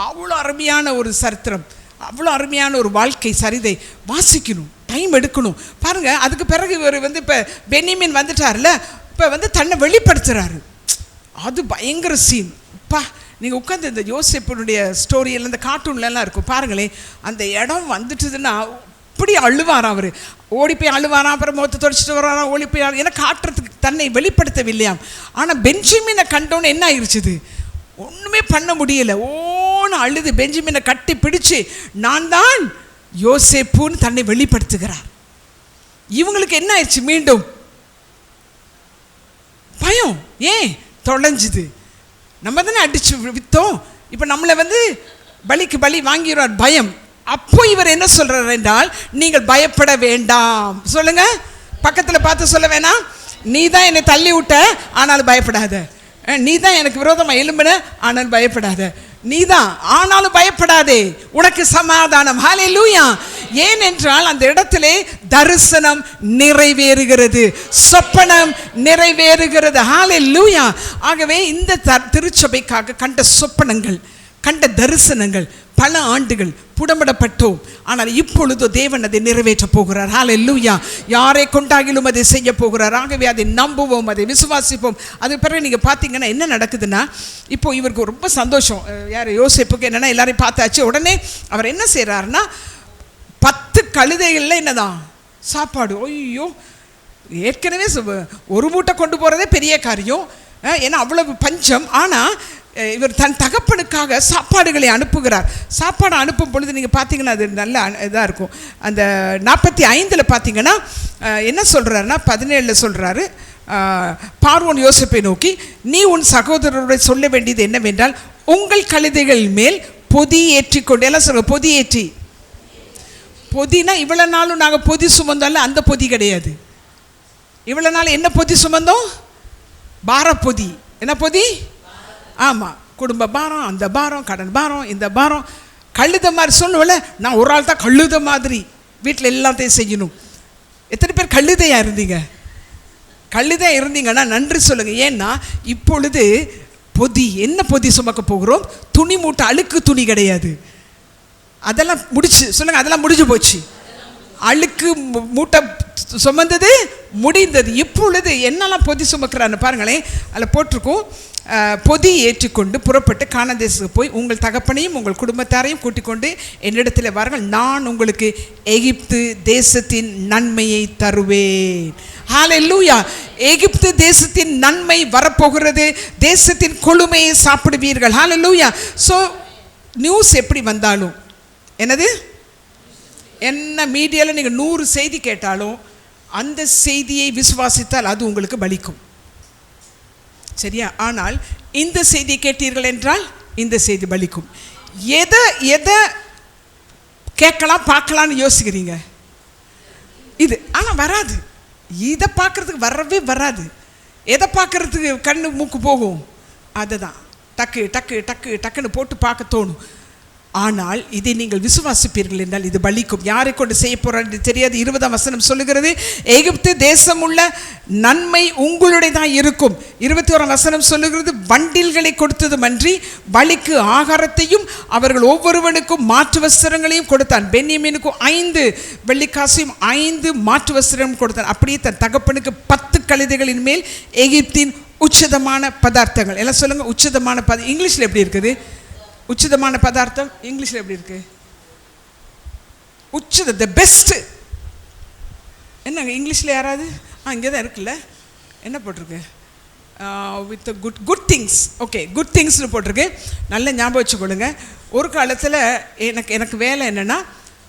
Speaker 1: அவ்வளோ அருமையான ஒரு சரித்திரம், அவ்வளோ அருமையான ஒரு வாழ்க்கை சரிதை. வாசிக்கணும், டைம் எடுக்கணும். பாருங்கள், அதுக்கு பிறகு இவர் இப்போ பென்யமீன் வந்துட்டார்ல, இப்போ தன்னை வெளிப்படுத்துகிறாரு. அது பயங்கர சீன். நீங்கள் உட்காந்து இந்த யோசேப்பினுடைய ஸ்டோரியெல்லாம் இந்த கார்ட்டூன்லாம் இருக்கும் பாருங்களேன். அந்த இடம் வந்துட்டுதுன்னா இப்படி அழுவாராம். அவர் ஓடி போய் அழுவாராம், அப்புறம் முகத்தை தொடச்சிட்டு வராராம், ஓடி போய் ஏன்னா காட்டுறதுக்கு தன்னை வெளிப்படுத்தவில்லையாம். ஆனால் பெஞ்சமினை கண்டோன்னு என்ன ஆயிடுச்சுது? ஒன்றுமே பண்ண முடியலை. ஓன்னு அழுது பெஞ்சமினை கட்டி பிடிச்சு, நான் தான் யோசேப்புன்னு தன்னை வெளிப்படுத்துகிறார். இவங்களுக்கு என்ன ஆயிடுச்சு? மீண்டும் பயம். ஏன்? தொலைஞ்சுது. நம்ம தானே அடிச்சு விற்றோம், இப்போ நம்மளை பலிக்கு பலி வாங்கிடுவார். பயம். அப்போ இவர் என்ன சொல்றார் என்றால், நீங்கள் பயப்பட வேண்டாம். சொல்லுங்க, பக்கத்தில் பார்த்து சொல்ல வேணாம். நீ தான் என்னை தள்ளி விட்ட, ஆனாலும் பயப்படாத. நீ தான் எனக்கு விரோதமாக எழும்பின, ஆனாலும் பயப்படாத. நீ தான், ஆனாலும் பயப்படாதே, உனக்கு சமாதானம். ஹல்லேலூயா. ஏனென்றால் அந்த இடத்திலே தரிசனம் நிறைவேறுகிறது, சொப்பனம் நிறைவேறுகிறது. ஹல்லேலூயா. ஆகவே இந்த திருச்சபைக்காக கண்ட சொப்பனங்கள், கண்ட தரிசனங்கள் பல ஆண்டுகள் புடமிடப்பட்டோம். ஆனால் இப்பொழுது தேவன் அதை நிறைவேற்ற போகிறார். ஹல்லேலூயா. யாரை கொண்டாகிலும் அதை செய்ய போகிறார். ஆகவே அதை நம்புவோம், அதை விசுவாசிப்போம். அதுக்கு பிறகு நீங்கள் பார்த்தீங்கன்னா என்ன நடக்குதுன்னா, இப்போ இவருக்கு ரொம்ப சந்தோஷம். யார்? யோசேப்புக்கு என்னென்னா எல்லாரையும் பார்த்தாச்சு. உடனே அவர் என்ன செய்கிறாருன்னா, 10 கழுதைகளில் என்னதான் சாப்பாடு. ஐயோ, ஏற்கனவே ஒரு மூட்டை கொண்டு போகிறதே பெரிய காரியம், ஏன்னா அவ்வளவு பஞ்சம். ஆனால் இவர் தன் தகப்பனுக்காக சாப்பாடுகளை அனுப்புகிறார். சாப்பாடு அனுப்பும் பொழுது நீங்கள் பார்த்தீங்கன்னா அது நல்ல இதாக இருக்கும். அந்த 45 பார்த்தீங்கன்னா என்ன சொல்கிறாருன்னா, 17 சொல்கிறாரு, பார்வோன் யோசேப்பை நோக்கி, நீ உன் சகோதரருடைய சொல்ல வேண்டியது என்னவென்றால், உங்கள் கழுதைகள் மேல் பொதி ஏற்றி கொண்டு, எல்லாம் சொல்ல, பொதி ஏற்றி பொதினா இவ்வளவு நாளும் நாங்க பொதி சுமந்தோம்ல, அந்த பொதி கிடையாது. இவ்வளவு நாள் என்ன பொதி சுமந்தோம்? பாரப்பொதி. என்ன பொதி? ஆமா, குடும்ப பாரம், அந்த பாரம், கடன் பாரம், இந்த பாரம். கழுத மாதிரி சொல்லுவல, நான் ஒரு ஆள் தான் கழுத மாதிரி வீட்டில் எல்லாத்தையும் செய்யணும். எத்தனை பேர் கழுதையா இருந்தீங்க? கழுதையா இருந்தீங்கன்னா நன்றி சொல்லுங்க. ஏன்னா இப்பொழுது பொதி, என்ன பொதி சுமக்க போகிறோம்? துணி மூட்டை, அழுக்கு துணி கிடையாது. அதெல்லாம் முடிச்சு சொல்லுங்க, அதெல்லாம் முடிஞ்சு போச்சு. அழுக்கு மூட்டை சுமந்தது முடிந்தது. இப்பொழுது என்னெல்லாம் பொதி சுமக்கிறான்னு பாருங்களேன். அதில் போட்டிருக்கோம், பொதி ஏற்றிக்கொண்டு புறப்பட்டு கானான் தேசத்துக்கு போய் உங்கள் தகப்பனையும் உங்கள் குடும்பத்தாரையும் கூட்டிக் கொண்டு என்னிடத்தில் வாருங்கள், நான் உங்களுக்கு எகிப்து தேசத்தின் நன்மையை தருவேன். ஹல்லேலூயா. எகிப்து தேசத்தின் நன்மை வரப்போகிறது. தேசத்தின் கொழுமையை சாப்பிடுவீர்கள். ஹல்லேலூயா. ஸோ நியூஸ் எப்படி வந்தாலும், என்னது, என்ன மீடியாவில் நீங்கள் 100 செய்தி கேட்டாலும் அந்த செய்தியை விசுவாசித்தால் அது உங்களுக்கு பலிக்கும். சரியா? ஆனால் இந்த செய்தி கேட்டீர்கள் என்றால் இந்த செய்தி பலிக்கும். எதை கேட்கலாம் பார்க்கலான்னு யோசிக்கிறீங்க இது, ஆனால் வராது. இதை பார்க்கறதுக்கு வரவே வராது. எதை பார்க்கறதுக்கு கண்ணு மூக்கு போகும்? அதுதான் டக்கு டக்கு டக்கு டக்குன்னு போட்டு பார்க்க தோணும். ஆனால் இதை நீங்கள் விசுவாசிப்பீர்கள் என்றால் இது பலிக்கும். யாரை கொண்டு செய்ய போறான்னு தெரியாது. 20ஆம் வசனம் சொல்லுகிறது, எகிப்து தேசம் உள்ள நன்மை உங்களுடையதான் இருக்கும். 21ஆம் வசனம் சொல்லுகிறது, வண்டில்களை கொடுத்ததுமன்றி பலிக்கு ஆகாரத்தையும் அவர்கள் ஒவ்வொருவனுக்கும் மாற்று வஸ்திரங்களையும் கொடுத்தான். பென்யமீனுக்கும் 5 வெள்ளிக்காசையும் 5 மாற்று வஸ்திரம் கொடுத்தான். அப்படியே தன் தகப்பனுக்கு 10 கழுதைகளின் மேல் எகிப்தின் உச்சிதமான பதார்த்தங்கள். எல்லாம் சொல்லுங்க, உச்சிதமான இங்கிலீஷில் எப்படி இருக்குது? உச்சிதமான பதார்த்தம் இங்கிலீஷில் எப்படி இருக்கு? உச்சித, த பெஸ்ட். என்னங்க இங்கிலீஷில் யாராவது? இங்கே தான் இருக்குல்ல, என்ன போட்டிருக்கு? With good things. Okay, good திங்ஸ்னு போட்டிருக்கு. நல்ல ஞாபகம் வச்சுக்கொள்ளுங்க. ஒரு காலத்தில் எனக்கு வேலை என்னென்னா,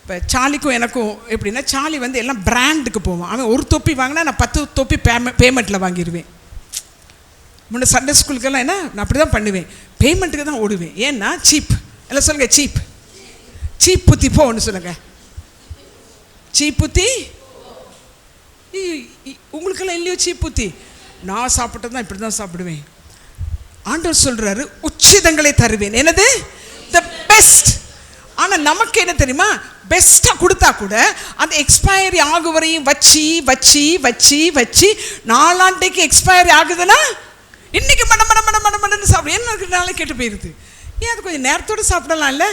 Speaker 1: இப்போ சாலிக்கும் எனக்கும் எப்படின்னா, சாலி வந்து எல்லாம் பிராண்டுக்கு போவான். அவன் ஒரு தொப்பி வாங்கினா நான் 10 தொப்பி பேமெண்ட்டில் வாங்கிடுவேன். முன்ன சண்டே ஸ்கூலுக்கெல்லாம் என்ன நான் அப்படி தான் பண்ணுவேன், பேமெண்ட்டுக்கு தான் ஓடுவேன். ஏன்னா சீப். எல்லாம் சொல்லுங்க, சீப். சீப் புத்தி போ ஒன்று சொல்லுங்க, சீப் புத்தி. உங்களுக்கெல்லாம் இல்லையோ சீப் புத்தி? நான் சாப்பிட்டது தான் இப்படி தான் சாப்பிடுவேன். ஆண்டவர் சொல்றாரு, உச்சிதங்களை தருவேன். என்னது? The best. ஆனால் நமக்கு என்ன தெரியுமா, பெஸ்ட்டாக கொடுத்தா கூட அந்த எக்ஸ்பயரி ஆகும் வரையும் வச்சு வச்சு வச்சு வச்சு 4 ஆண்டுக்கு எக்ஸ்பயரி ஆகுதுன்னா இன்னைக்கு மடன்னு சாப்பிடும். என்ன இருக்கிறனால கெட்டு போயிடுது. ஏன் அது கொஞ்சம் நேரத்தோடு சாப்பிடலாம்ல?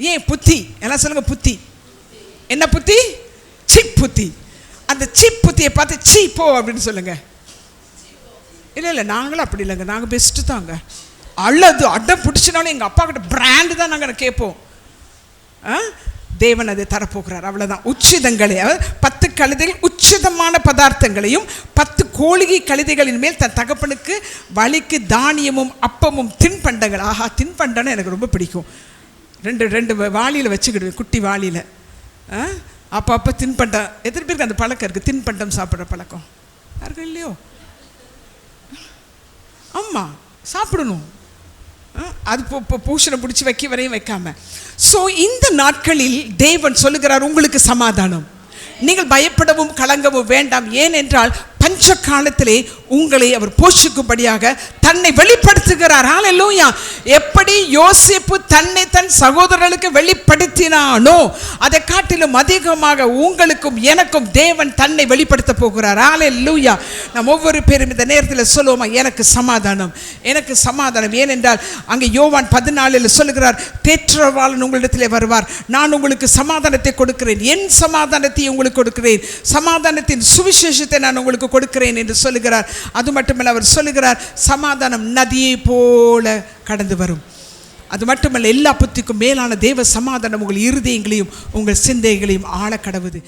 Speaker 1: ஏன்? புத்தி. எல்லாம் சொல்லுங்க, புத்தி. என்ன புத்தி? சீப் புத்தி. அந்த சீப் புத்தியை பார்த்து சீப்போ அப்படின்னு சொல்லுங்க. இல்லை நாங்களும் அப்படி இல்லைங்க, நாங்கள் பெஸ்ட்டு தாங்க. அல்லது அடம் பிடிச்சினாலும் எங்கள் அப்பா கிட்ட பிராண்டு தான் நாங்கள் கேட்போம். தேவன் அதை தரப்போகிறார். அவ்வளோதான். உச்சிதங்களை, 10 கழுதைகள் உச்சிதமான பதார்த்தங்களையும் 10 கோழிகை கழுதைகளின் மேல் தன் தகப்பனுக்கு வழிக்கு தானியமும் அப்பமும் தின்பண்டங்கள். ஆஹா, தின்பண்டம்னு எனக்கு ரொம்ப பிடிக்கும். 2 வாளியில் வச்சுக்கிடுவேன், குட்டி வாளியில். அப்போ தின்பண்டம். எத்தனை பேருக்கு அந்த பழக்கம் இருக்குது, தின்பண்டம் சாப்பிட்ற பழக்கம்? யாருக்கும் இல்லையோ? ஆமாம், சாப்பிடணும். அது பூஷணை பிடிச்சி வைக்க வரையும் வைக்காம. ஸோ இந்த நாட்களில் தேவன் சொல்லுகிறார், உங்களுக்கு சமாதானம், நீங்கள் பயப்படவும் கலங்கவும் வேண்டாம். ஏனென்றால் பஞ்ச காலத்திலே உங்களை அவர் போஷிக்கும்படியாக தன்னை வெளிப்படுத்துகிறார். ஹல்லேலூயா. எப்படி யோசேப்பு தன்னை தன் சகோதரர்களுக்கு வெளிப்படுத்தினானோ அதை காட்டிலும் அதிகமாக உங்களுக்கும் எனக்கும் தேவன் தன்னை வெளிப்படுத்த போகிறார். ஹல்லேலூயா. நாம் ஒவ்வொரு பேரும் இந்த நேரத்தில் சொல்லுவோமா, எனக்கு சமாதானம், எனக்கு சமாதானம். ஏனென்றால் அங்கே யோவான் 14 சொல்லுகிறார், தேற்றவாளன் உங்களிடத்தில் வருவார், நான் உங்களுக்கு சமாதானத்தை கொடுக்கிறேன், என் சமாதானத்தை உங்களுக்கு கொடுக்கிறேன், சமாதானத்தின் சுவிசேஷத்தை நான் உங்களுக்கு கொடுக்கிறேன் என்று சொல்லுகிறார். அது மட்டுமல்ல, அவர் சொல்லுகிறார், சமாதானம் நதியை போல கடந்து வரும். அது மட்டுமல்ல, எல்லா புத்திக்கும் மேலான தேவ சமாதானம் உங்கள் இருதயங்களையும் உங்கள் சிந்தைகளையும் ஆள கடவுது.